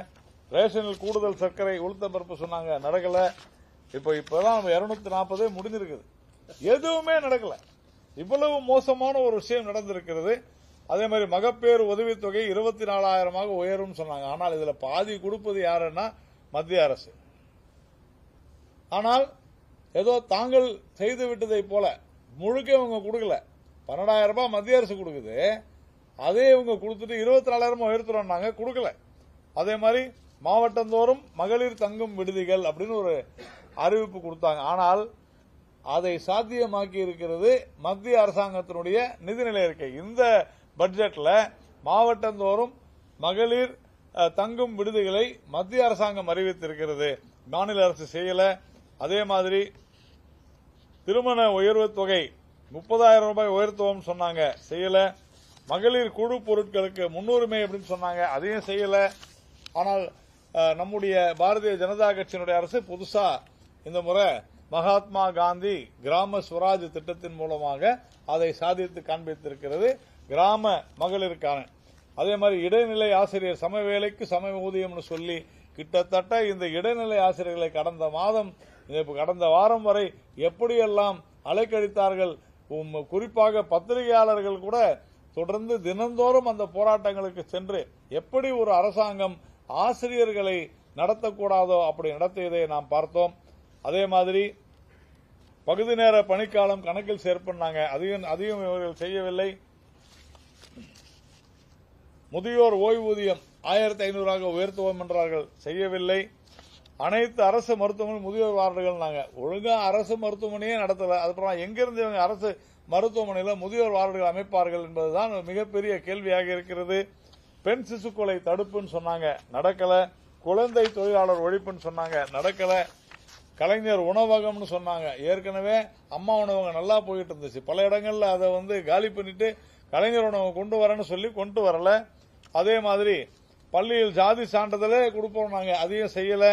ரேஷனில் கூடுதல் சர்க்கரை, உளுத்தம் பருப்பு சொன்னாங்க, நடக்கல. இப்பதான் 240 முடிஞ்சிருக்குது, எதுவுமே நடக்கல. இவ்வளவு மோசமான ஒரு விஷயம் நடந்திருக்கிறது. அதே மாதிரி மகப்பேறு உதவித்தொகை 24,000 உயரும் சொன்னாங்க. ஆனால் இதுல பாதி கொடுப்பது யாருன்னா மத்திய அரசு. ஆனால் ஏதோ தாங்கள் செய்து விட்டதை போல முழுக்க இவங்க கொடுக்கல. 12,000 ரூபாய் மத்திய அரசு கொடுக்குது, அதே இவங்க கொடுத்துட்டு 24,000 உயர்த்துறோம்னாங்க, கொடுக்கல. அதே மாதிரி மாவட்டந்தோறும் மகளிர் தங்கும் விடுதிகள் அப்படின்னு ஒரு அறிவிப்பு கொடுத்தாங்க. ஆனால் அதை சாத்தியமாக்கி இருக்கிறது மத்திய அரசாங்கத்தினுடைய நிதிநிலை அறிக்கை. இந்த பட்ஜெட்ல மாவட்டந்தோறும் மகளிர் தங்கும் விடுதிகளை மத்திய அரசாங்கம் அறிவித்திருக்கிறது, மாநில அரசு செய்யல. அதே மாதிரி திருமண உயர்வு தொகை 30,000 ரூபாய் உயர்த்துவோம் சொன்னாங்க, செய்யல. மகளிர் குழு பொருட்களுக்கு முன்னுரிமை அப்படின்னு சொன்னாங்க, அதையும் செய்யல. ஆனால் நம்முடைய பாரதிய ஜனதா கட்சியினுடைய அரசு புதுசா இந்த முறை மகாத்மா காந்தி கிராம ஸ்வராஜ் திட்டத்தின் மூலமாக அதை சாதித்து காண்பித்திருக்கிறது, கிராம மகளிருக்கான. அதே மாதிரி இடைநிலை ஆசிரியர் சம வேலைக்கு சம ஊதியம்னு சொல்லி கிட்டத்தட்ட இந்த இடைநிலை ஆசிரியர்களை கடந்த வாரம் வரை எப்படியெல்லாம் அலைக்கழித்தார்கள். குறிப்பாக பத்திரிகையாளர்கள் கூட தொடர்ந்து தினந்தோறும் அந்த போராட்டங்களுக்கு சென்று எப்படி ஒரு அரசாங்கம் ஆசிரியர்களை நடத்தக்கூடாதோ அப்படி நடத்தியதை நாம் பார்த்தோம். அதே மாதிரி பகுதி நேர பணிக்காலம் கணக்கில் சேர்ப்பண்ணாங்க, அதையும் இவர்கள் செய்யவில்லை. முதியோர் ஓய்வூதியம் 1,500 உயர்த்துவோம் என்றார்கள், செய்யவில்லை. அனைத்து அரசு மருத்துவமனை முதியோர் வார்டுகள் ஒழுங்கா அரசு மருத்துவமனையே நடத்தல. அதுக்கப்புறம் எங்கிருந்து இவங்க அரசு மருத்துவமனையில் முதியோர் வார்டுகள் அமைப்பார்கள் என்பதுதான் மிகப்பெரிய கேள்வியாக இருக்கிறது. பெண் சிசு கொலை தடுப்புன்னு சொன்னாங்க, நடக்கல. குழந்தை தொழிலாளர் ஒழிப்புன்னு சொன்னாங்க, நடக்கல. கலைஞர் உணவகம்னு சொன்னாங்க, ஏற்கனவே அம்மா உணவகம் நல்லா போயிட்டு இருந்துச்சு, பல இடங்கள்ல அதை காலி பண்ணிட்டு கலைஞர் உணவகம் கொண்டு வரேன்னு சொல்லி கொண்டு வரல. அதே மாதிரி பள்ளியில் ஜாதி சான்றிதழே கொடுப்போம், அதையும் செய்யல.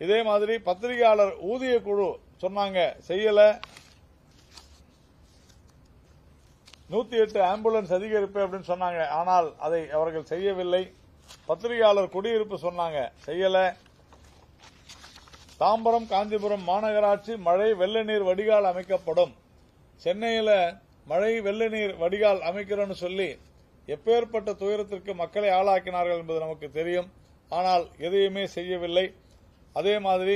இதே மாதிரி பத்திரிகையாளர் ஊதிய குழு சொன்னாங்க, செய்யல. 108 ஆம்புலன்ஸ் அதிகரிப்பு அப்படின்னு சொன்னாங்க, ஆனால் அதை அவர்கள் செய்யவில்லை. பத்திரிகையாளர் குடியிருப்பு சொன்னாங்க, செய்யல. தாம்பரம் காஞ்சிபுரம் மாநகராட்சி மழை வெள்ள நீர் வடிகால் அமைக்கப்படும், சென்னையில மழை வெள்ள நீர் வடிகால் அமைக்கிறோம்னு சொல்லி எப்பேற்பட்ட துயரத்திற்கு மக்களை ஆளாக்கினார்கள் என்பது நமக்கு தெரியும். ஆனால் எதையுமே செய்யவில்லை. அதே மாதிரி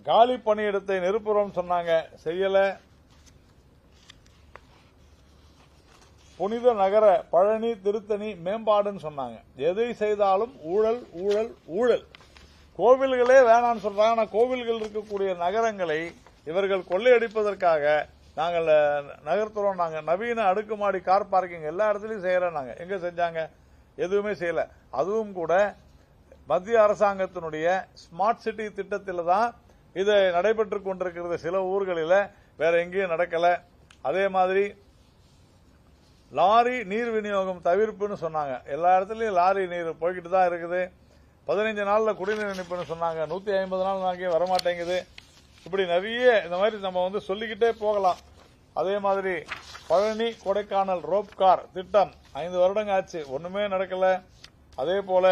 காலி பணியிடத்தை நிரப்புறோம் சொன்னாங்க, செய்யல. புனித நகர பழனி திருத்தணி மேம்பாடுன்னு சொன்னாங்க, எதை செய்தாலும் ஊழல் ஊழல் ஊழல். கோவில்களே வேணான்னு சொல்றாங்க. ஆனா கோவில்கள் இருக்கக்கூடிய நகரங்களை இவர்கள் கொள்ளையடிப்பதற்காக நாங்கள் நகர்த்துறோம். நாங்க நவீன அடுக்குமாடி கார் பார்க்கிங் எல்லா இடத்துலயும் செய்யறோம். நாங்க எங்க செஞ்சாங்க? எதுவுமே செய்யல. அதுவும் கூட மத்திய அரசாங்கத்தினுடைய ஸ்மார்ட் சிட்டி திட்டத்தில் தான் இது நடைபெற்றுக் கொண்டிருக்கிறது சில ஊர்களில், வேற எங்கேயும் நடக்கல. அதே மாதிரி லாரி நீர் விநியோகம் தவிர்ப்புன்னு சொன்னாங்க. எல்லா இடத்துலயும் லாரி நீர் போய்கிட்டு தான் இருக்குது. 15 நாள்ல குடிநீர் இணைப்புன்னு சொன்னாங்க. 150 நாள் நாங்கே வரமாட்டேங்குது. இப்படி நிறைய இந்த மாதிரி நம்ம சொல்லிக்கிட்டே போகலாம். அதே மாதிரி பழனி கொடைக்கானல் ரோப் கார் திட்டம் 5 வருடங்க ஆச்சு, ஒண்ணுமே நடக்கல. அதே போல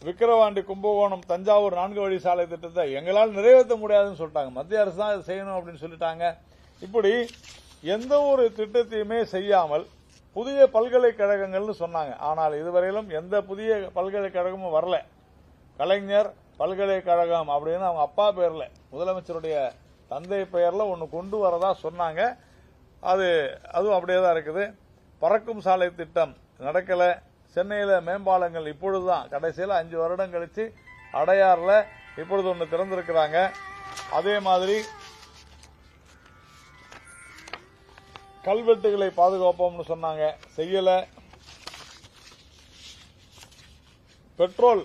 விக்கிரவாண்டி கும்பகோணம் தஞ்சாவூர் 4 வழி சாலை திட்டத்தை எங்களால் நிறைவேற்ற முடியாதுன்னு சொல்லிட்டாங்க. மத்திய அரசு தான் செய்யணும் அப்படின்னு சொல்லிட்டாங்க. இப்படி எந்த ஒரு திட்டத்தையுமே செய்யாமல் புதிய பல்கலைக்கழகங்கள்னு சொன்னாங்க. ஆனால் இதுவரையிலும் எந்த புதிய பல்கலைக்கழகமும் வரல. கலைஞர் பல்கலைக்கழகம் அப்படின்னு அவங்க அப்பா பேர்ல, முதலமைச்சருடைய தந்தை பெயர்ல ஒன்னு கொண்டு வரதா சொன்னாங்க. அதுவும் அப்படியே தான் இருக்குது. பறக்கும் சாலை திட்டம் நடக்கல. சென்னையில மேம்பாலங்கள் இப்பொழுதுதான் கடைசியில் 5 வருடம் கழிச்சு அடையாறுல இப்பொழுது ஒன்று திறந்திருக்கிறாங்க. அதே மாதிரி கல்வெட்டுகளை பாதுகாப்போம்னு சொன்னாங்க, செய்யல. பெட்ரோல்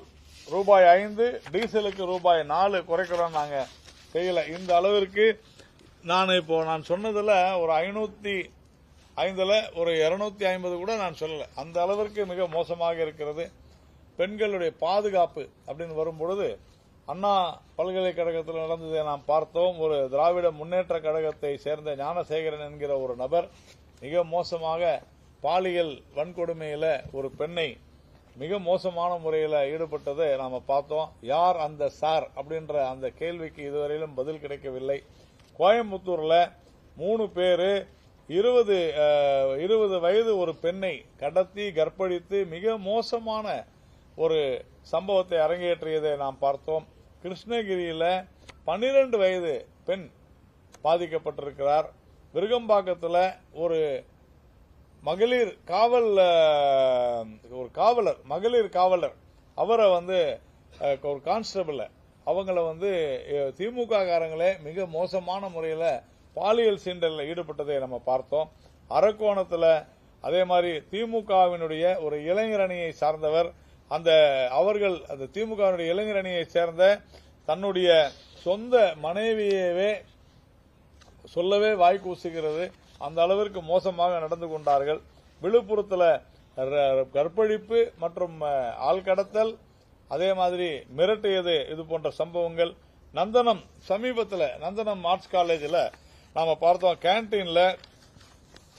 ரூபாய் 5, டீசலுக்கு ரூபாய் 4 குறைக்கிறோம் நாங்க, செய்யல. இந்த அளவிற்கு நான் சொன்னதுல ஒரு 505ல ஒரு 250 கூட நான் சொல்லல. அந்த அளவிற்கு மிக மோசமாக இருக்கிறது. பெண்களுடைய பாதுகாப்பு அப்படின்னு வரும்பொழுது அண்ணா பல்கலைக்கழகத்தில் நடந்ததை நாம் பார்த்தோம். ஒரு திராவிட முன்னேற்ற கழகத்தை சேர்ந்த ஞானசேகரன் என்கிற ஒரு நபர் மிக மோசமாக பாலியல் வன்கொடுமையில ஒரு பெண்ணை மிக மோசமான முறையில் ஈடுபட்டதை நாம பார்த்தோம். யார் அந்த சார் அப்படின்ற அந்த கேள்விக்கு இதுவரையிலும் பதில் கிடைக்கவில்லை. கோயம்புத்தூர்ல 3 பேரு 20 வயது ஒரு பெண்ணை கடத்தி கற்பழித்து மிக மோசமான ஒரு சம்பவத்தை அரங்கேற்றியதை நாம் பார்த்தோம். கிருஷ்ணகிரியில 12 வயது பெண் பாதிக்கப்பட்டிருக்கிறார். விருகம்பாக்கத்தில் ஒரு மகளிர் காவலர் அவரை ஒரு கான்ஸ்டபிள் அவங்கள திமுக காரங்களே மிக மோசமான முறையில் பாலியல் சீண்டலில் ஈடுபட்டதை நம்ம பார்த்தோம். அரக்கோணத்தில் அதே மாதிரி திமுகவினுடைய ஒரு இளைஞரணியை சார்ந்தவர் அந்த திமுகவினுடைய இளைஞரணியை சேர்ந்த தன்னுடைய சொந்த மனைவியவே சொல்லவே வாய் கூசுகிறது. அந்த அளவிற்கு மோசமாக நடந்து கொண்டார்கள். விழுப்புரத்தில் கற்பழிப்பு மற்றும் ஆள்கடத்தல், அதே மாதிரி மிரட்டியது, இது போன்ற சம்பவங்கள். சமீபத்தில் நந்தனம் ஆர்ட்ஸ் காலேஜில் நாம பார்த்தோம். கேன்டீன்ல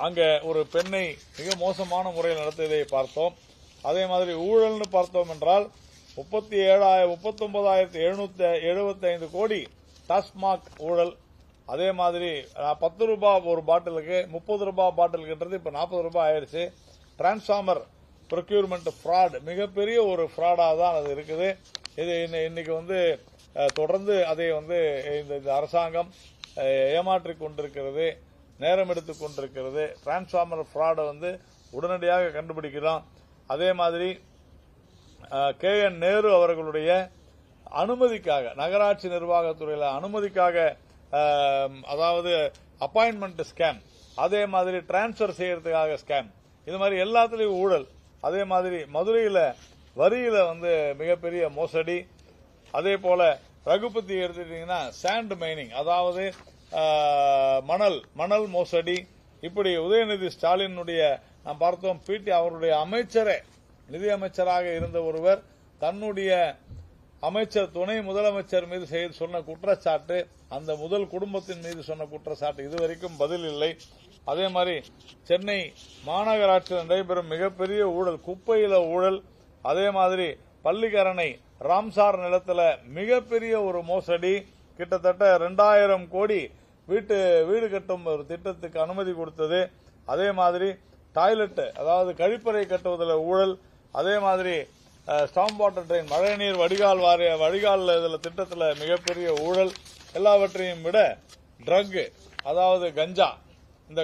அங்க ஒரு பெண்ணை மிக மோசமான முறையில் நடத்தியதை பார்த்தோம். அதே மாதிரி ஊழல்னு பார்த்தோம் என்றால் 39,775 கோடி டாஸ்மாக் ஊழல். அதே மாதிரி 10 ரூபாய் ஒரு பாட்டிலுக்கு 30 ரூபாய் பாட்டிலுக்குன்றது இப்ப 40 ரூபாய் ஆயிடுச்சு. டிரான்ஸ்பார்மர் ப்ரொக்யூர்மெண்ட் ஃப்ராட் மிகப்பெரிய ஒரு ஃப்ராடா தான் அது இருக்குது. இது இன்னைக்கு தொடர்ந்து அதை இந்த அரசாங்கம் ஏமாற்றிக் கொண்டிருக்கிறது, நேரம் எடுத்துக் கொண்டிருக்கிறது. டிரான்ஸ்பார்மர் ஃப்ராடை உடனடியாக கண்டுபிடிக்கலாம். அதே மாதிரி KN நேரு அவர்களுடைய அனுமதிக்காக, நகராட்சி நிர்வாகத்துறையில் அனுமதிக்காக, அதாவது அப்பாயின்மெண்ட் ஸ்கேம், அதே மாதிரி டிரான்ஸ்பர் செய்யறதுக்காக ஸ்கேம், இது மாதிரி எல்லாத்துலயும் ஊழல். அதே மாதிரி மதுரையில வரியில மிகப்பெரிய மோசடி. அதே போல ரகுபதி எடுத்துட்டீங்கன்னா சாண்ட் மைனிங், அதாவது மணல் மோசடி. இப்படி உதயநிதி ஸ்டாலினுடைய நாம் பார்த்தோம். அவருடைய அமைச்சரே, நிதி அமைச்சராக இருந்த ஒருவர் தன்னுடைய அமைச்சர் துணை முதலமைச்சர் மீது சொன்ன குற்றச்சாட்டு, அந்த முதல் குடும்பத்தின் மீது சொன்ன குற்றச்சாட்டு, இதுவரைக்கும் பதில் இல்லை. அதே மாதிரி சென்னை மாநகராட்சியில் நடைபெறும் மிகப்பெரிய ஊழல், குப்பையில ஊழல். அதே மாதிரி பள்ளிக்கரணை ராம்சார் நிலத்துல மிகப்பெரிய ஒரு மோசடி, கிட்டத்தட்ட 2000 கோடி வீடு கட்டும் ஒரு திட்டத்துக்கு அனுமதி கொடுத்தது. அதே மாதிரி டாய்லெட், அதாவது கழிப்பறை கட்டுவதில் ஊழல். அதே மாதிரி ஸ்டாம் வாட்டர் ட்ரெயின், மழைநீர் வடிகால் திட்டத்தில் மிகப்பெரிய ஊழல். எல்லாவற்றையும் விட ட்ரக், அதாவது கஞ்சா, இந்த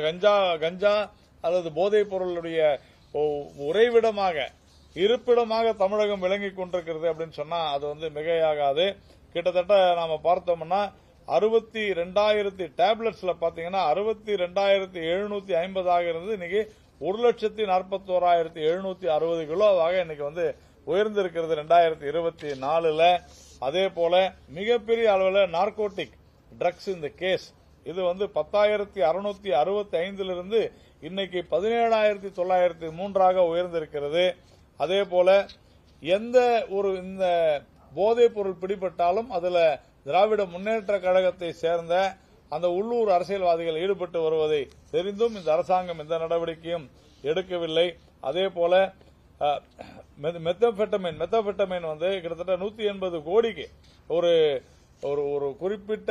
கஞ்சா அல்லது போதைப் பொருளுடைய உறைவிடமாக, இருப்பிடமாக தமிழகம் விளங்கிக் கொண்டிருக்கிறது அப்படின்னு சொன்னா அது மிகையாகாது. கிட்டத்தட்ட நாம பார்த்தோம்னா 62,000 டேப்லெட்ஸ்ல பாத்தீங்கன்னா 62,750 இருந்தது. இன்னைக்கு 1,41,760 கிலோவாக இன்னைக்கு உயர்ந்திருக்கிறது 2024. அதே போல மிகப்பெரிய அளவில் நார்கோட்டிக் ட்ரக்ஸ் இந்த கேஸ் இது 10,665 இருந்து இன்னைக்கு 17,903 உயர்ந்திருக்கிறது. அதே போல எந்த ஒரு இந்த போதைப் பொருள் பிடிபட்டாலும் அதுல திராவிட முன்னேற்ற கழகத்தை சேர்ந்த அந்த உள்ளூர் அரசியல்வாதிகள் ஈடுபட்டு வருவதை தெரிந்தும் இந்த அரசாங்கம் எந்த நடவடிக்கையும் எடுக்கவில்லை. அதே போல மெத்தபெட்டமைன் கிட்டத்தட்ட 180 கோடிக்கு ஒரு ஒரு குறிப்பிட்ட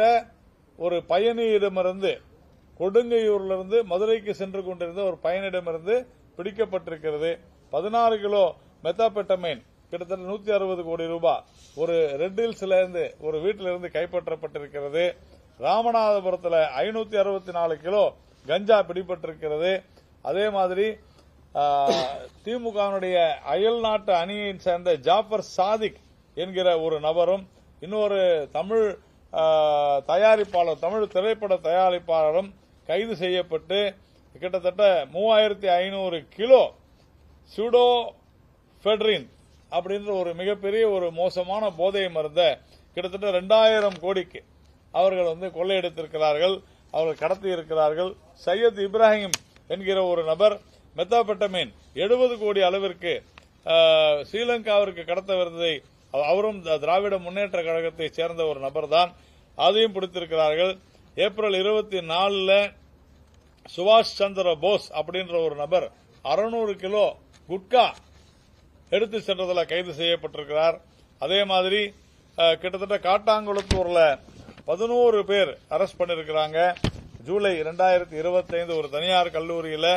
ஒரு பயணியிடமிருந்து கொடுங்கையூரிலிருந்து மதுரைக்கு சென்று கொண்டிருந்த ஒரு பயணியிடமிருந்து பிடிக்கப்பட்டிருக்கிறது. 16 கிலோ மெத்தாபெட்டமைன் கிட்டத்தட்ட 160 கோடி ரூபாய் ஒரு ரெட் ஹில்ஸ்ல இருந்து ஒரு வீட்டிலிருந்து கைப்பற்றப்பட்டிருக்கிறது. ராமநாதபுரத்தில் 564 கிலோ கஞ்சா பிடிபட்டிருக்கிறது. அதே மாதிரி திமுகவினுடைய அயல் நாட்டு அணியை சேர்ந்த ஜாஃபர் சாதிக் என்கிற ஒரு நபரும் இன்னொரு தமிழ் தயாரிப்பாளர் தமிழ் திரைப்பட தயாரிப்பாளரும் கைது செய்யப்பட்டு கிட்டத்தட்ட 3500 கிலோ சூடோபெட்ரின் அப்படின்ற ஒரு மிகப்பெரிய ஒரு மோசமான போதை மருந்த கிட்டத்தட்ட 2000 கோடிக்கு அவர்கள் கொள்ளையடித்திருக்கிறார்கள், அவர்கள் கடத்தி இருக்கிறார்கள். சையத் இப்ராஹிம் என்கிற ஒரு நபர் மெத்தாபெட்டமைன் 70 கோடி அளவிற்கு ஸ்ரீலங்காவிற்கு கடத்தவிருந்ததை அவரும் திராவிட முன்னேற்ற கழகத்தை சேர்ந்த ஒரு நபர் தான், அதையும் பிடித்திருக்கிறார்கள். ஏப்ரல் 24 சுபாஷ் சந்திர போஸ் அப்படின்ற ஒரு நபர் 600 கிலோ குட்கா எடுத்து சென்றதில் கைது செய்யப்பட்டிருக்கிறார். அதே மாதிரி கிட்டத்தட்ட காட்டாங்குளத்தூர்ல 11 பேர் அரெஸ்ட் பண்ணிருக்கிறாங்க ஜூலை 2025 ஒரு தனியார் கல்லூரியில.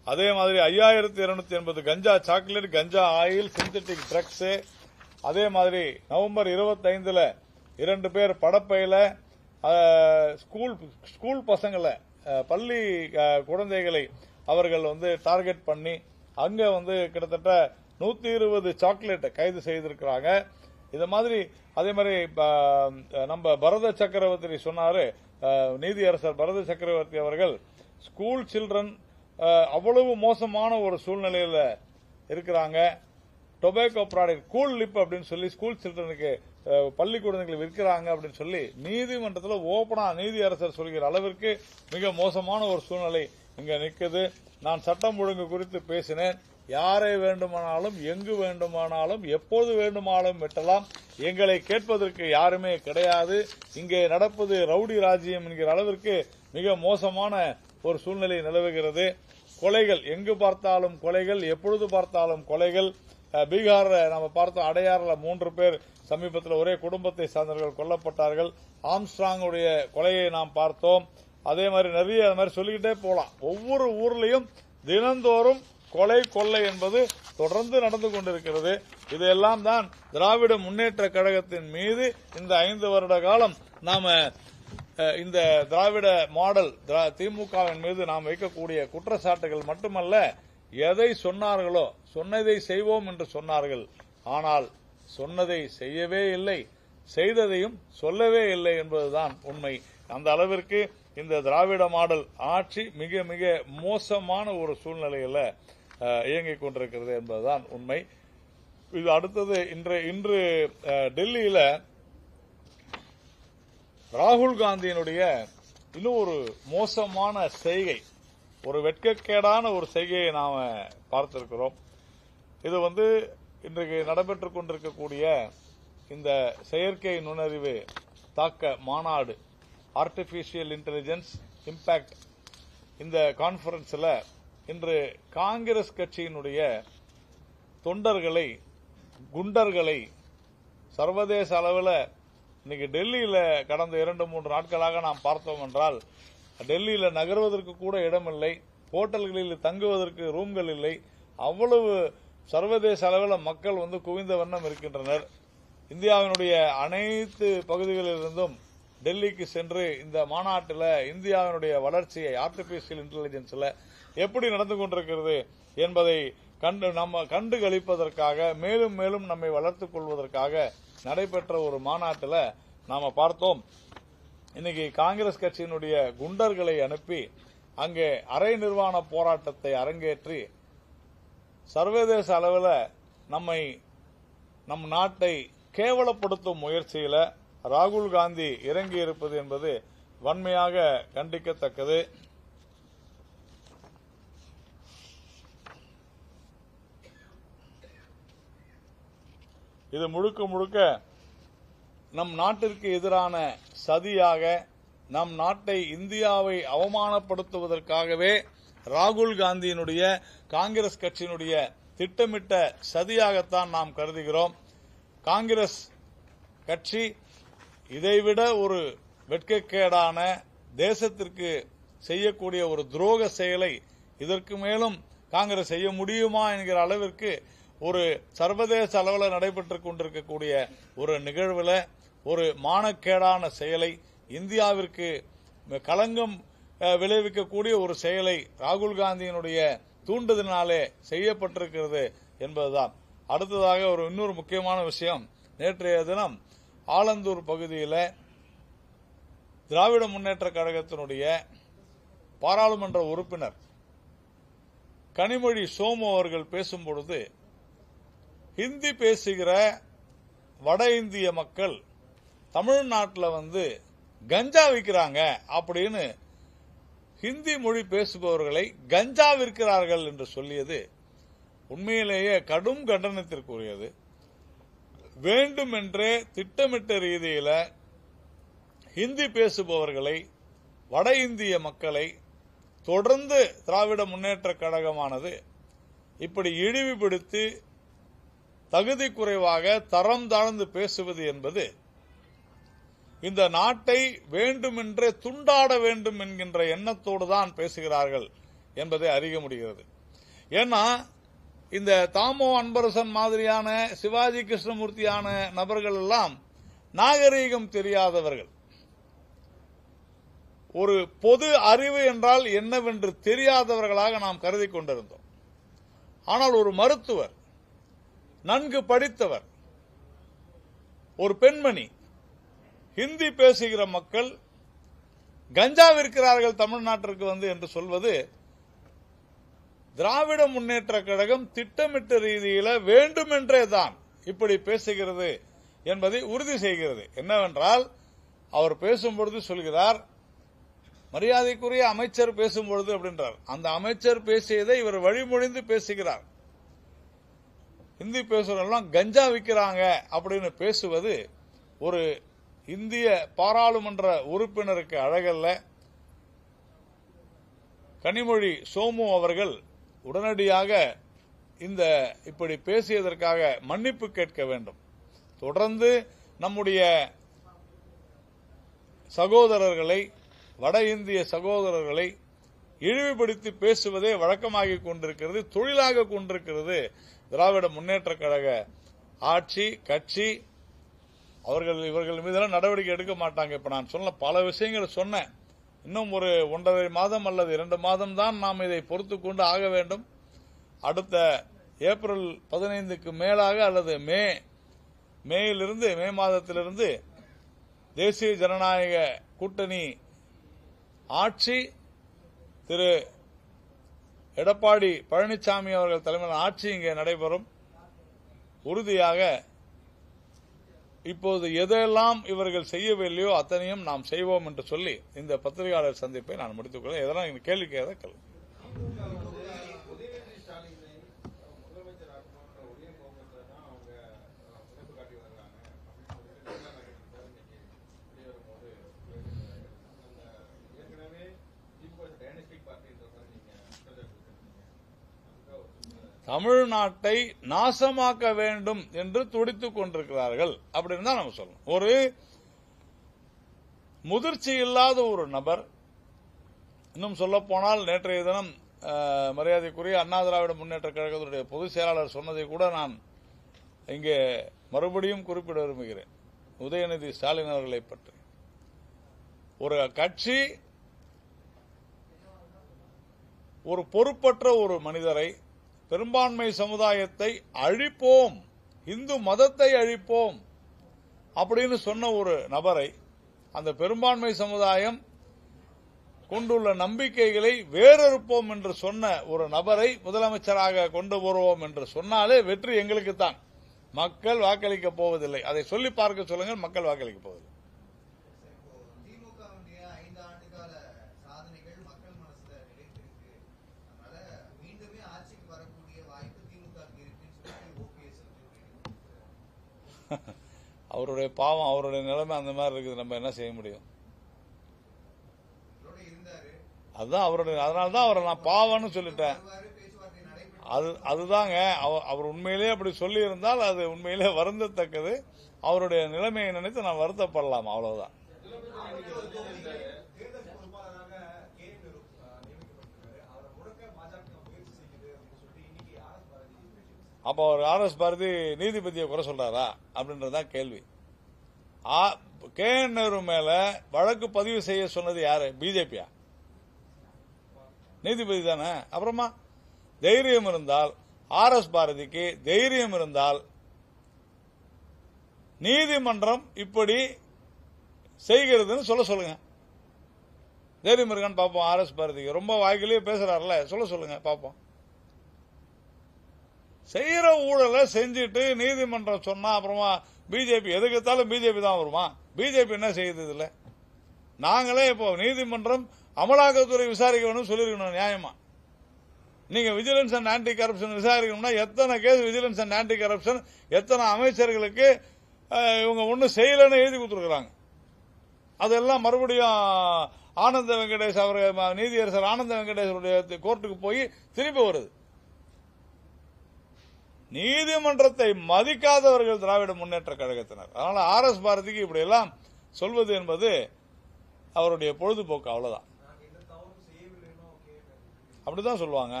அதே மாதிரி 5280 கஞ்சா சாக்லேட், கஞ்சா ஆயில், சிந்தட்டிக் ட்ரக்ஸ். அதே மாதிரி நவம்பர் 25 2 பேர் படப்பையில ஸ்கூல் பசங்களை பள்ளி குழந்தைகளை அவர்கள் டார்கெட் பண்ணி அங்க கிட்டத்தட்ட 120 சாக்லேட் கைது செய்திருக்கிறாங்க. இது மாதிரி அதே மாதிரி நம்ம பரத சக்கரவர்த்தி சொன்னாரு, நீதியரசர் பரத சக்கரவர்த்தி அவர்கள் ஸ்கூல் சில்ட்ரன் அவ்வளவு மோசமான ஒரு சூழ்நிலையில இருக்கிறாங்க. டொபாக்கோ ப்ராடக்ட் கூல் லிப் அப்படின்னு சொல்லி ஸ்கூல் சில்ட்ரனுக்கு பள்ளி குழந்தைகள் விற்கிறாங்க அப்படின்னு சொல்லி நீதிமன்றத்தில் ஓபனா நீதியரசர் சொல்கிற அளவிற்கு மிக மோசமான ஒரு சூழ்நிலை இங்க நிற்குது. நான் சட்டம் ஒழுங்கு குறித்து பேசினேன். யாரை வேண்டுமானாலும் எங்கு வேண்டுமானாலும் எப்போது வேண்டுமானாலும் வெட்டலாம், எங்களை கேட்பதற்கு யாருமே கிடையாது. இங்கே நடப்பது ரவுடி ராஜ்யம் என்கிற அளவிற்கு மிக மோசமான ஒரு சூழ்நிலை நிலவுகிறது. கொலைகள் எங்கு பார்த்தாலும் கொலைகள், எப்பொழுது பார்த்தாலும் கொலைகள். பீகார் நம்ம பார்த்தோம், அடையாறுல 3 பேர் சமீபத்தில் ஒரே குடும்பத்தை சார்ந்தவர்கள் கொல்லப்பட்டார்கள். ஆம்ஸ்ட்ராங்குடைய கொலையை நாம் பார்த்தோம். அதே மாதிரி நிறைய மாதிரி சொல்லிக்கிட்டே போலாம். ஒவ்வொரு ஊர்லயும் தினந்தோறும் கொலை கொள்ளை என்பது தொடர்ந்து நடந்து கொண்டிருக்கிறது. இதெல்லாம் தான் திராவிட முன்னேற்ற கழகத்தின் மீது இந்த 5 வருட காலம் நாம இந்த திராவிட மாடல் திமுகவின் மீது நாம் வைக்கக்கூடிய குற்றச்சாட்டுகள் மட்டுமல்ல, எதை சொன்னார்களோ சொன்னதை செய்வோம் என்று சொன்னார்கள். ஆனால் சொன்னதை செய்யவே இல்லை, செய்ததையும் சொல்லவே இல்லை என்பதுதான் உண்மை. அந்த அளவிற்கு இந்த திராவிட மாடல் ஆட்சி மிக மிக மோசமான ஒரு சூழ்நிலையில இயங்கிக் கொண்டிருக்கிறது என்பதுதான் உண்மை. இது அடுத்தது இன்று டெல்லியில ராகுல் காந்தியினுடைய இன்னும் ஒரு மோசமான செய்கை, ஒரு வெட்கக்கேடான ஒரு செய்கையை நாம பார்த்திருக்கிறோம். இது இன்றைக்கு நடைபெற்றுக் கொண்டிருக்கக்கூடிய இந்த செயற்கை நுண்ணறிவு தாக்க மாநாடு, ஆர்டிபிஷியல் இன்டெலிஜென்ஸ் இம்பாக்ட், இந்த கான்பரன்ஸ்ல இன்று காங்கிரஸ் கட்சியினுடைய தொண்டர்களை, குண்டர்களை சர்வதேச அளவில் இன்னைக்கு டெல்லியில கடந்த 2-3 நாட்களாக நாம் பார்த்தோம் என்றால், டெல்லியில நகர்வதற்கு கூட இடமில்லை, ஹோட்டல்களில் தங்குவதற்கு ரூம்கள் இல்லை, அவ்வளவு சர்வதேச அளவில் மக்கள் குவிந்த வண்ணம் இருக்கின்றனர். இந்தியாவினுடைய அனைத்து பகுதிகளிலிருந்தும் டெல்லிக்கு சென்று இந்த மாநாட்டில் இந்தியாவினுடைய வளர்ச்சியை ஆர்டிபிஷியல் இன்டெலிஜென்ஸ்ல எப்படி நடந்து கொண்டிருக்கிறது என்பதை கண்டு களிப்பதற்காக, மேலும் மேலும் நம்மை வளர்த்துக் கொள்வதற்காக நடைபெற்ற ஒரு மாநாட்டில் நாம பார்த்தோம். இன்னைக்கு காங்கிரஸ் கட்சியினுடைய குண்டர்களை அனுப்பி அங்கே அரை நிர்வாண போராட்டத்தை அரங்கேற்றி சர்வதேச அளவில் நம் நாட்டை கேவலப்படுத்தும் முயற்சியில ராகுல் காந்தி இறங்கியிருப்பது என்பது வன்மையாக கண்டிக்கத்தக்கது. இது முழுக்க முழுக்க நம் நாட்டிற்கு எதிரான சதியாக, நம் நாட்டை, இந்தியாவை அவமானப்படுத்துவதற்காகவே ராகுல் காந்தியினுடைய காங்கிரஸ் கட்சியினுடைய திட்டமிட்ட சதியாகத்தான் நாம் கருதுகிறோம். காங்கிரஸ் கட்சி இதைவிட ஒரு வெட்கக்கேடான, தேசத்திற்கு செய்யக்கூடிய ஒரு துரோக செயலை இதற்கு மேலும் காங்கிரஸ் செய்ய முடியுமா என்கிற அளவிற்கு ஒரு சர்வதேச அளவில் நடைபெற்றுக் கொண்டிருக்கக்கூடிய ஒரு நிகழ்வில் ஒரு மானக்கேடான செயலை, இந்தியாவிற்கு களங்கம் விளைவிக்கக்கூடிய ஒரு செயலை ராகுல் காந்தியினுடைய தூண்டுதலினாலே செய்யப்பட்டிருக்கிறது என்பதுதான். அடுத்ததாக இன்னொரு முக்கியமான விஷயம், நேற்றைய தினம் ஆலந்தூர் பகுதியில் திராவிட முன்னேற்ற கழகத்தினுடைய பாராளுமன்ற உறுப்பினர் கனிமொழி சோமு அவர்கள் பேசும்பொழுது, ஹிந்தி பேசுகிற வட இந்திய மக்கள் தமிழ்நாட்டில் கஞ்சா விற்கிறாங்க அப்படின்னு ஹிந்தி மொழி பேசுபவர்களை கஞ்சா விற்கிறார்கள் என்று சொல்லியது உண்மையிலேயே கடும் கண்டனத்திற்குரியது. வேண்டுமென்றே திட்டமிட்ட ரீதியில் ஹிந்தி பேசுபவர்களை, வட இந்திய மக்களை தொடர்ந்து திராவிட முன்னேற்ற கழகமானது இப்படி இழிவுபடுத்தி தகுதி குறைவாக தரம் தாழ்ந்து பேசுவது என்பது இந்த நாட்டை வேண்டுமென்றே துண்டாட வேண்டும் என்கின்ற எண்ணத்தோடு தான் பேசுகிறார்கள் என்பதை அறிய முடிகிறது. ஏன்னா இந்த தாமோ அன்பரசன் மாதிரியான, சிவாஜி கிருஷ்ணமூர்த்தியான நபர்கள் எல்லாம் நாகரீகம் தெரியாதவர்கள். ஒரு பொது அறிவு என்றால் என்னவென்று தெரியாதவர்களாக நாம் கருதி கொண்டிருந்தோம். ஆனால் ஒரு மருத்துவர், நன்கு படித்தவர், ஒரு பெண்மணி, ஹிந்தி பேசுகிற மக்கள் கஞ்சா விற்கிறார்கள் தமிழ்நாட்டிற்கு என்று சொல்வது திராவிட முன்னேற்ற கழகம் திட்டமிட்ட ரீதியில் வேண்டுமென்றே தான் இப்படி பேசுகிறது என்பதை உறுதி செய்கிறது. என்னவென்றால், அவர் பேசும்பொழுது சொல்கிறார், மரியாதைக்குரிய அமைச்சர் பேசும்பொழுது அப்படின்றார். அந்த அமைச்சர் பேசியதை இவர் வழிமொழிந்து பேசுகிறார். ஹிந்தி பேசுறவங்க கஞ்சா விற்கிறாங்க அப்படின்னு பேசுவது ஒரு இந்திய பாராளுமன்ற உறுப்பினருக்கு அழகல்ல. கனிமொழி சோமு அவர்கள் உடனடியாக இப்படி பேசியதற்காக மன்னிப்பு கேட்க வேண்டும். தொடர்ந்து நம்முடைய சகோதரர்களை, வட இந்திய சகோதரர்களை இழிவுபடுத்தி பேசுவதே வழக்கமாகிக் கொண்டிருக்கிறது, தொழிலாக கொண்டிருக்கிறது திராவிட முன்னேற்ற கழக ஆட்சி, கட்சி. இவர்கள் மீதெல்லாம் நடவடிக்கை எடுக்க மாட்டாங்க. இப்ப நான் சொன்ன பல விஷயங்களை சொன்னேன். இன்னும் ஒரு 1.5 மாதம் அல்லது 2 மாதம் தான் நாம் இதை பொறுத்துக் கொண்டு ஆக வேண்டும். அடுத்த ஏப்ரல் 15க்கு மேலாக அல்லது மே மாதத்திலிருந்து தேசிய ஜனநாயக கூட்டணி ஆட்சி, திரு எடப்பாடி பழனிசாமி அவர்கள் தலைமையில் ஆட்சி இங்கே நடைபெறும். உறுதியாக இப்போது எதெல்லாம் இவர்கள் செய்யவில்லையோ அத்தனையும் நாம் செய்வோம் என்று சொல்லி இந்த பத்திரிகையாளர் சந்திப்பை நான் முடித்துக் கொள்ள. எதெல்லாம் கேள்வி கேட்க தமிழ்நாட்டை நாசமாக்க வேண்டும் என்று துடித்துக் கொண்டிருக்கிறார்கள் அப்படின்னு தான் நம்ம சொல்லணும். ஒரு முதிர்ச்சி இல்லாத ஒரு நபர், இன்னும் சொல்ல போனால் நேற்றைய தினம் மரியாதைக்குரிய அண்ணா திராவிட முன்னேற்ற கழகத்துடைய பொதுச் செயலாளர் சொன்னதை கூட நான் இங்கே மறுபடியும் குறிப்பிட விரும்புகிறேன். உதயநிதி ஸ்டாலின் அவர்களை பற்றி ஒரு கட்சி ஒரு பொறுப்பற்ற ஒரு மனிதரை, பெரும்பான்மை சமுதாயத்தை அழிப்போம், இந்து மதத்தை அழிப்போம் அப்படின்னு சொன்ன ஒரு நபரை, அந்த பெரும்பான்மை சமுதாயம் கொண்டுள்ள நம்பிக்கைகளை வேறறுப்போம் என்று சொன்ன ஒரு நபரை முதலமைச்சராக கொண்டு வருவோம் என்று சொன்னாலே வெற்றி எங்களுக்குத்தான். மக்கள் வாக்களிக்க போவதில்லை. அதை சொல்லி பார்க்க சொல்லுங்கள். மக்கள் வாக்களிக்க போவதில்லை. அவருடைய பாவம், அவருடைய நிலைமை அந்த மாதிரி இருக்குது. நம்ம என்ன செய்ய முடியும்? அதுதான் அவருடைய, அதனாலதான் அவரை நான் பாவம்னு சொல்லிட்டேன். அதுதாங்க அவர் உண்மையிலேயே அப்படி சொல்லி இருந்தால் அது உண்மையிலே வருந்தத்தக்கது. அவருடைய நிலைமையை நினைத்து நான் வருத்தப்படலாம், அவ்வளவுதான். அப்ப அவர் RS பாரதி நீதிபதியை குறை சொல்றாரா அப்படின்றதுதான் கேள்வி. KN நேரு மேல வழக்கு பதிவு செய்ய சொன்னது யாரு? பிஜேபியா? நீதிபதி தானே. அப்புறமா தைரியம் இருந்தால், RS பாரதிக்கு தைரியம் இருந்தால் நீதிமன்றம் இப்படி செய்கிறதுன்னு சொல்லுங்க. தைரியம் இருக்கான்னு பாப்போம். RS பாரதிக்கு ரொம்ப வாய்க்கிலேயே பேசுறாருல, சொல்லுங்க பாப்போம். செய்யற ஊழலை செஞ்சுட்டு நீதிமன்றம் சொன்னா அப்புறமா பிஜேபி எதுக்கத்தாலும் பிஜேபி தான் வருமா? பிஜேபி என்ன செய்யுது இதுல? நாங்களே இப்போ நீதிமன்றம் அமலாக்கத்துறை விசாரிக்கணும் சொல்லிருக்கணும் நியாயமா. நீங்க விஜிலன்ஸ் அண்ட் ஆன்டி கரப்ஷன் விசாரிக்கணும்னா எத்தனை case vigilance and anti corruption, எத்தனை அமைச்சர்களுக்கு இவங்க ஒன்னும் செய்யலன்னு எழுதி கொடுத்துருக்காங்க. அதெல்லாம் மறுபடியும் ஆனந்த வெங்கடேஷ் அவர் நீதியரசர் ஆனந்த வெங்கடேஷருடைய கோர்ட்டுக்கு போய் திருப்பி வருது. நீதிமன்றத்தை மதிக்காதவர்கள் திராவிட முன்னேற்ற கழகத்தினர். அதனால RS பாரதிக்கு இப்படி எல்லாம் சொல்வது என்பது அவருடைய பொழுதுபோக்கு, அவ்வளவுதான். அப்படிதான் சொல்லுவாங்க,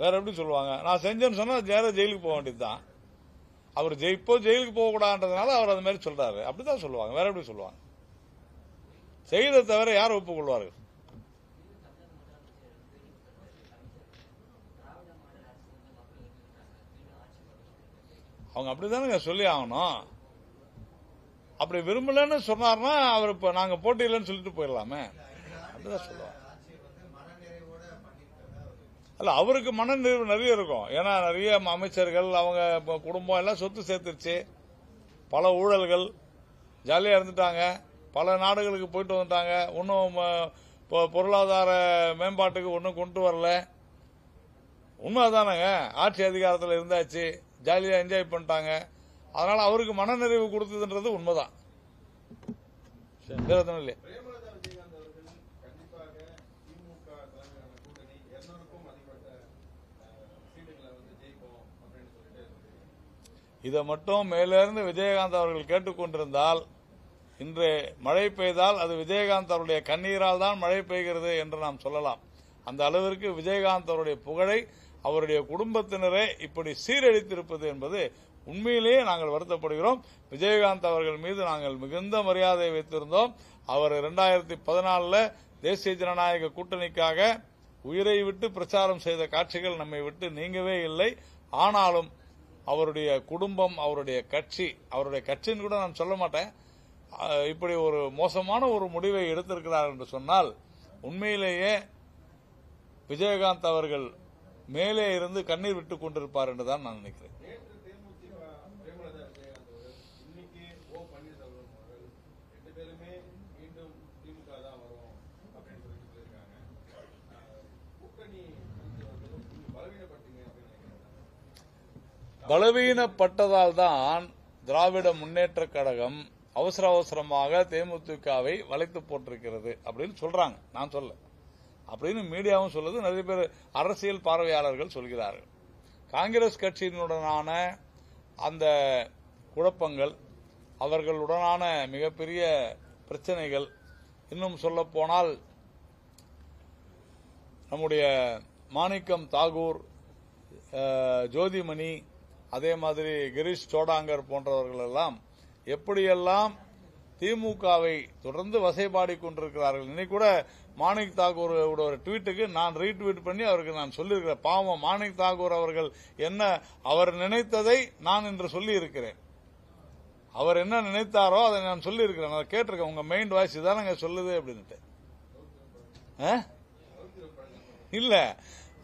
வேற எப்படி சொல்லுவாங்க? நான் செஞ்சேன்னு சொன்னா ஜெயிலுக்கு போக வேண்டியதுதான். அவர் இப்போ ஜெயிலுக்கு போக கூடாதுன்றதுனால அவர் அது மாதிரி சொல்றாரு. அப்படிதான் சொல்லுவாங்க, வேற எப்படி சொல்லுவாங்க? செய்த தவிர யார் ஒப்புக்கொள்வார்கள்? அவங்க அப்படிதானுங்க சொல்லி ஆகணும். அப்படி விரும்பலன்னு சொன்னார்னா அவர் இப்ப நாங்க போட்டியிலன்னு சொல்லிட்டு போயிடலாமே. அப்படிதான் சொல்லுவாங்க. அல்ல, அவருக்கு மனநிறைவு நிறைய இருக்கும். ஏன்னா நிறைய அமைச்சர்கள் அவங்க குடும்பம் எல்லாம் சொத்து சேர்த்துருச்சு, பல ஊழல்கள், ஜாலியா இருந்துட்டாங்க, பல நாடுகளுக்கு போயிட்டு வந்துட்டாங்க, ஒன்னும் பொருளாதார மேம்பாட்டுக்கு ஒன்னும் கொண்டு வரல. உண்மைதானங்க, ஆட்சி அதிகாரத்தில் இருந்தாச்சு, ஜாலியா என்ஜாய் பண்ணிட்டாங்க. அதனால அவருக்கு மனநிறைவு கொடுத்ததுன்றது உண்மைதான். இல்லையா? இதை மட்டும் மேலிருந்து விஜயகாந்த் அவர்கள் கேட்டுக்கொண்டிருந்தால், இன்று மழை பெய்தால் அது விஜயகாந்த் அவருடைய கண்ணீரால் தான் மழை பெய்கிறது என்று நாம் சொல்லலாம். அந்த அளவிற்கு விஜயகாந்த் அவருடைய புகழை அவருடைய குடும்பத்தினரே இப்படி சீரழித்திருப்பது என்பது உண்மையிலேயே நாங்கள் வருத்தப்படுகிறோம். விஜயகாந்த் அவர்கள் மீது நாங்கள் மிகுந்த மரியாதை வைத்திருந்தோம். அவர் 2014 தேசிய ஜனநாயக கூட்டணிக்காக உயிரை விட்டு பிரச்சாரம் செய்த காட்சிகள் நம்மை விட்டு நீங்கவே இல்லை. ஆனாலும் அவருடைய குடும்பம், அவருடைய கட்சின்னு கூட நான் சொல்ல மாட்டேன், இப்படி ஒரு மோசமான ஒரு முடிவை எடுத்திருக்கிறார் என்று சொன்னால் உண்மையிலேயே விஜயகாந்த் அவர்கள் மேலே இருந்து கண்ணீர் விட்டுக் கொண்டிருப்பார் என்றுதான் நான் நினைக்கிறேன். பலவீனப்பட்டதால் தான் திராவிட முன்னேற்ற கழகம் அவசரமாக தேமுதிகவை வளைத்து போட்டிருக்கிறது அப்படின்னு சொல்றாங்க. நான் சொல்ல அப்படின்னு மீடியாவும் சொல்லுது, நிறைய பேர் அரசியல் பார்வையாளர்கள் சொல்கிறார்கள். காங்கிரஸ் கட்சியினுடனான அந்த குழப்பங்கள், அவர்களுடனான மிகப்பெரிய பிரச்சனைகள், இன்னும் சொல்ல போனால் நம்முடைய மாணிக்கம் தாகூர், ஜோதிமணி, அதே மாதிரி கிரீஷ் சோடாங்கர் போன்றவர்கள் எல்லாம் எப்படியெல்லாம் திமுகவை தொடர்ந்து வசைபாடிக் கொண்டிருக்கிறார்கள். இன்னைக்கு கூட மாணிக் தாகூர் ஒரு ட்வீட்டுக்கு நான் ரீட்வீட் பண்ணி அவருக்கு நான் சொல்லியிருக்கிறேன். பாவம் மாணிக் தாகூர் அவர்கள் என்ன அவர் நினைத்ததை நான் இன்று சொல்லி இருக்கிறேன். அவர் என்ன நினைத்தாரோ அதை நான் சொல்லி இருக்கிறேன். அதை கேட்டிருக்கேன். உங்க மைண்ட் வாய்ஸ் இதானங்க சொல்லுது அப்படின்ட்டு. இல்ல,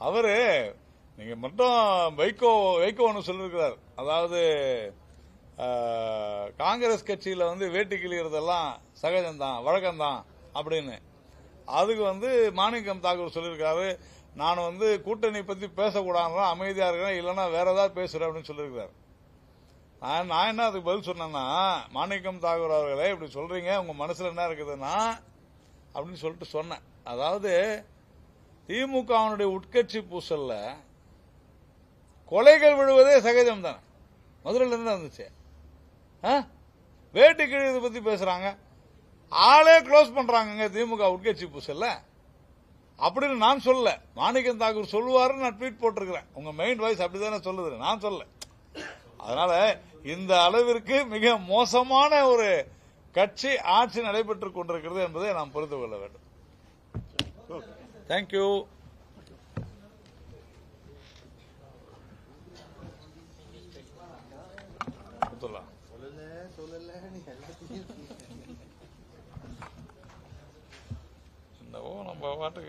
அவரு நீங்க மட்டும் வைகோ ஒன்று சொல்லிருக்கிறார். அதாவது காங்கிரஸ் கட்சியில வேட்டி கிளியறதெல்லாம் சகஜம்தான், வழக்கம்தான் அப்படின்னு. அதுக்கு மாணிக்கம் தாக்கூர் சொல்லியிருக்காரு, நான் கூட்டணி பத்தி பேசக்கூடாதுன்னா அமைதியா இருக்கிறேன், இல்லைன்னா வேற ஏதாவது பேசுறேன் அப்படின்னு சொல்லியிருக்காரு. நான் என்ன அதுக்கு பதில் சொன்னேன்னா, மாணிக்கம் தாக்கூர் அவர்களே இப்படி சொல்றீங்க, உங்க மனசுல என்ன இருக்குதுன்னா அப்படின்னு சொல்லிட்டு சொன்னேன். அதாவது திமுகவினுடைய உட்கட்சி பூசல்ல கொலைகள் விழுவதே சகஜம் தானே, மதுரையில இருந்து வந்துச்சு. வேட்டி கிழியதை பத்தி பேசுறாங்க, ஆளே க்ளோஸ் பண்றாங்க திமுக உட்கட்சி பூசல்ல அப்படின்னு நான் சொல்ல. மாணிக்கம் தாக்கூர் சொல்லுவாருன்னு நான் ட்வீட் போட்டிருக்கிறேன். உங்க மெயின் வாய்ஸ் அப்படிதானே சொல்லுது, நான் சொல்ல. அதனால இந்த அளவிற்கு மிக மோசமான ஒரு கட்சி ஆட்சி நடைபெற்றுக் கொண்டிருக்கிறது என்பதை நாம் புரிந்து கொள்ள வேண்டும். தேங்க்யூ. நம்ம பாட்டுக்கு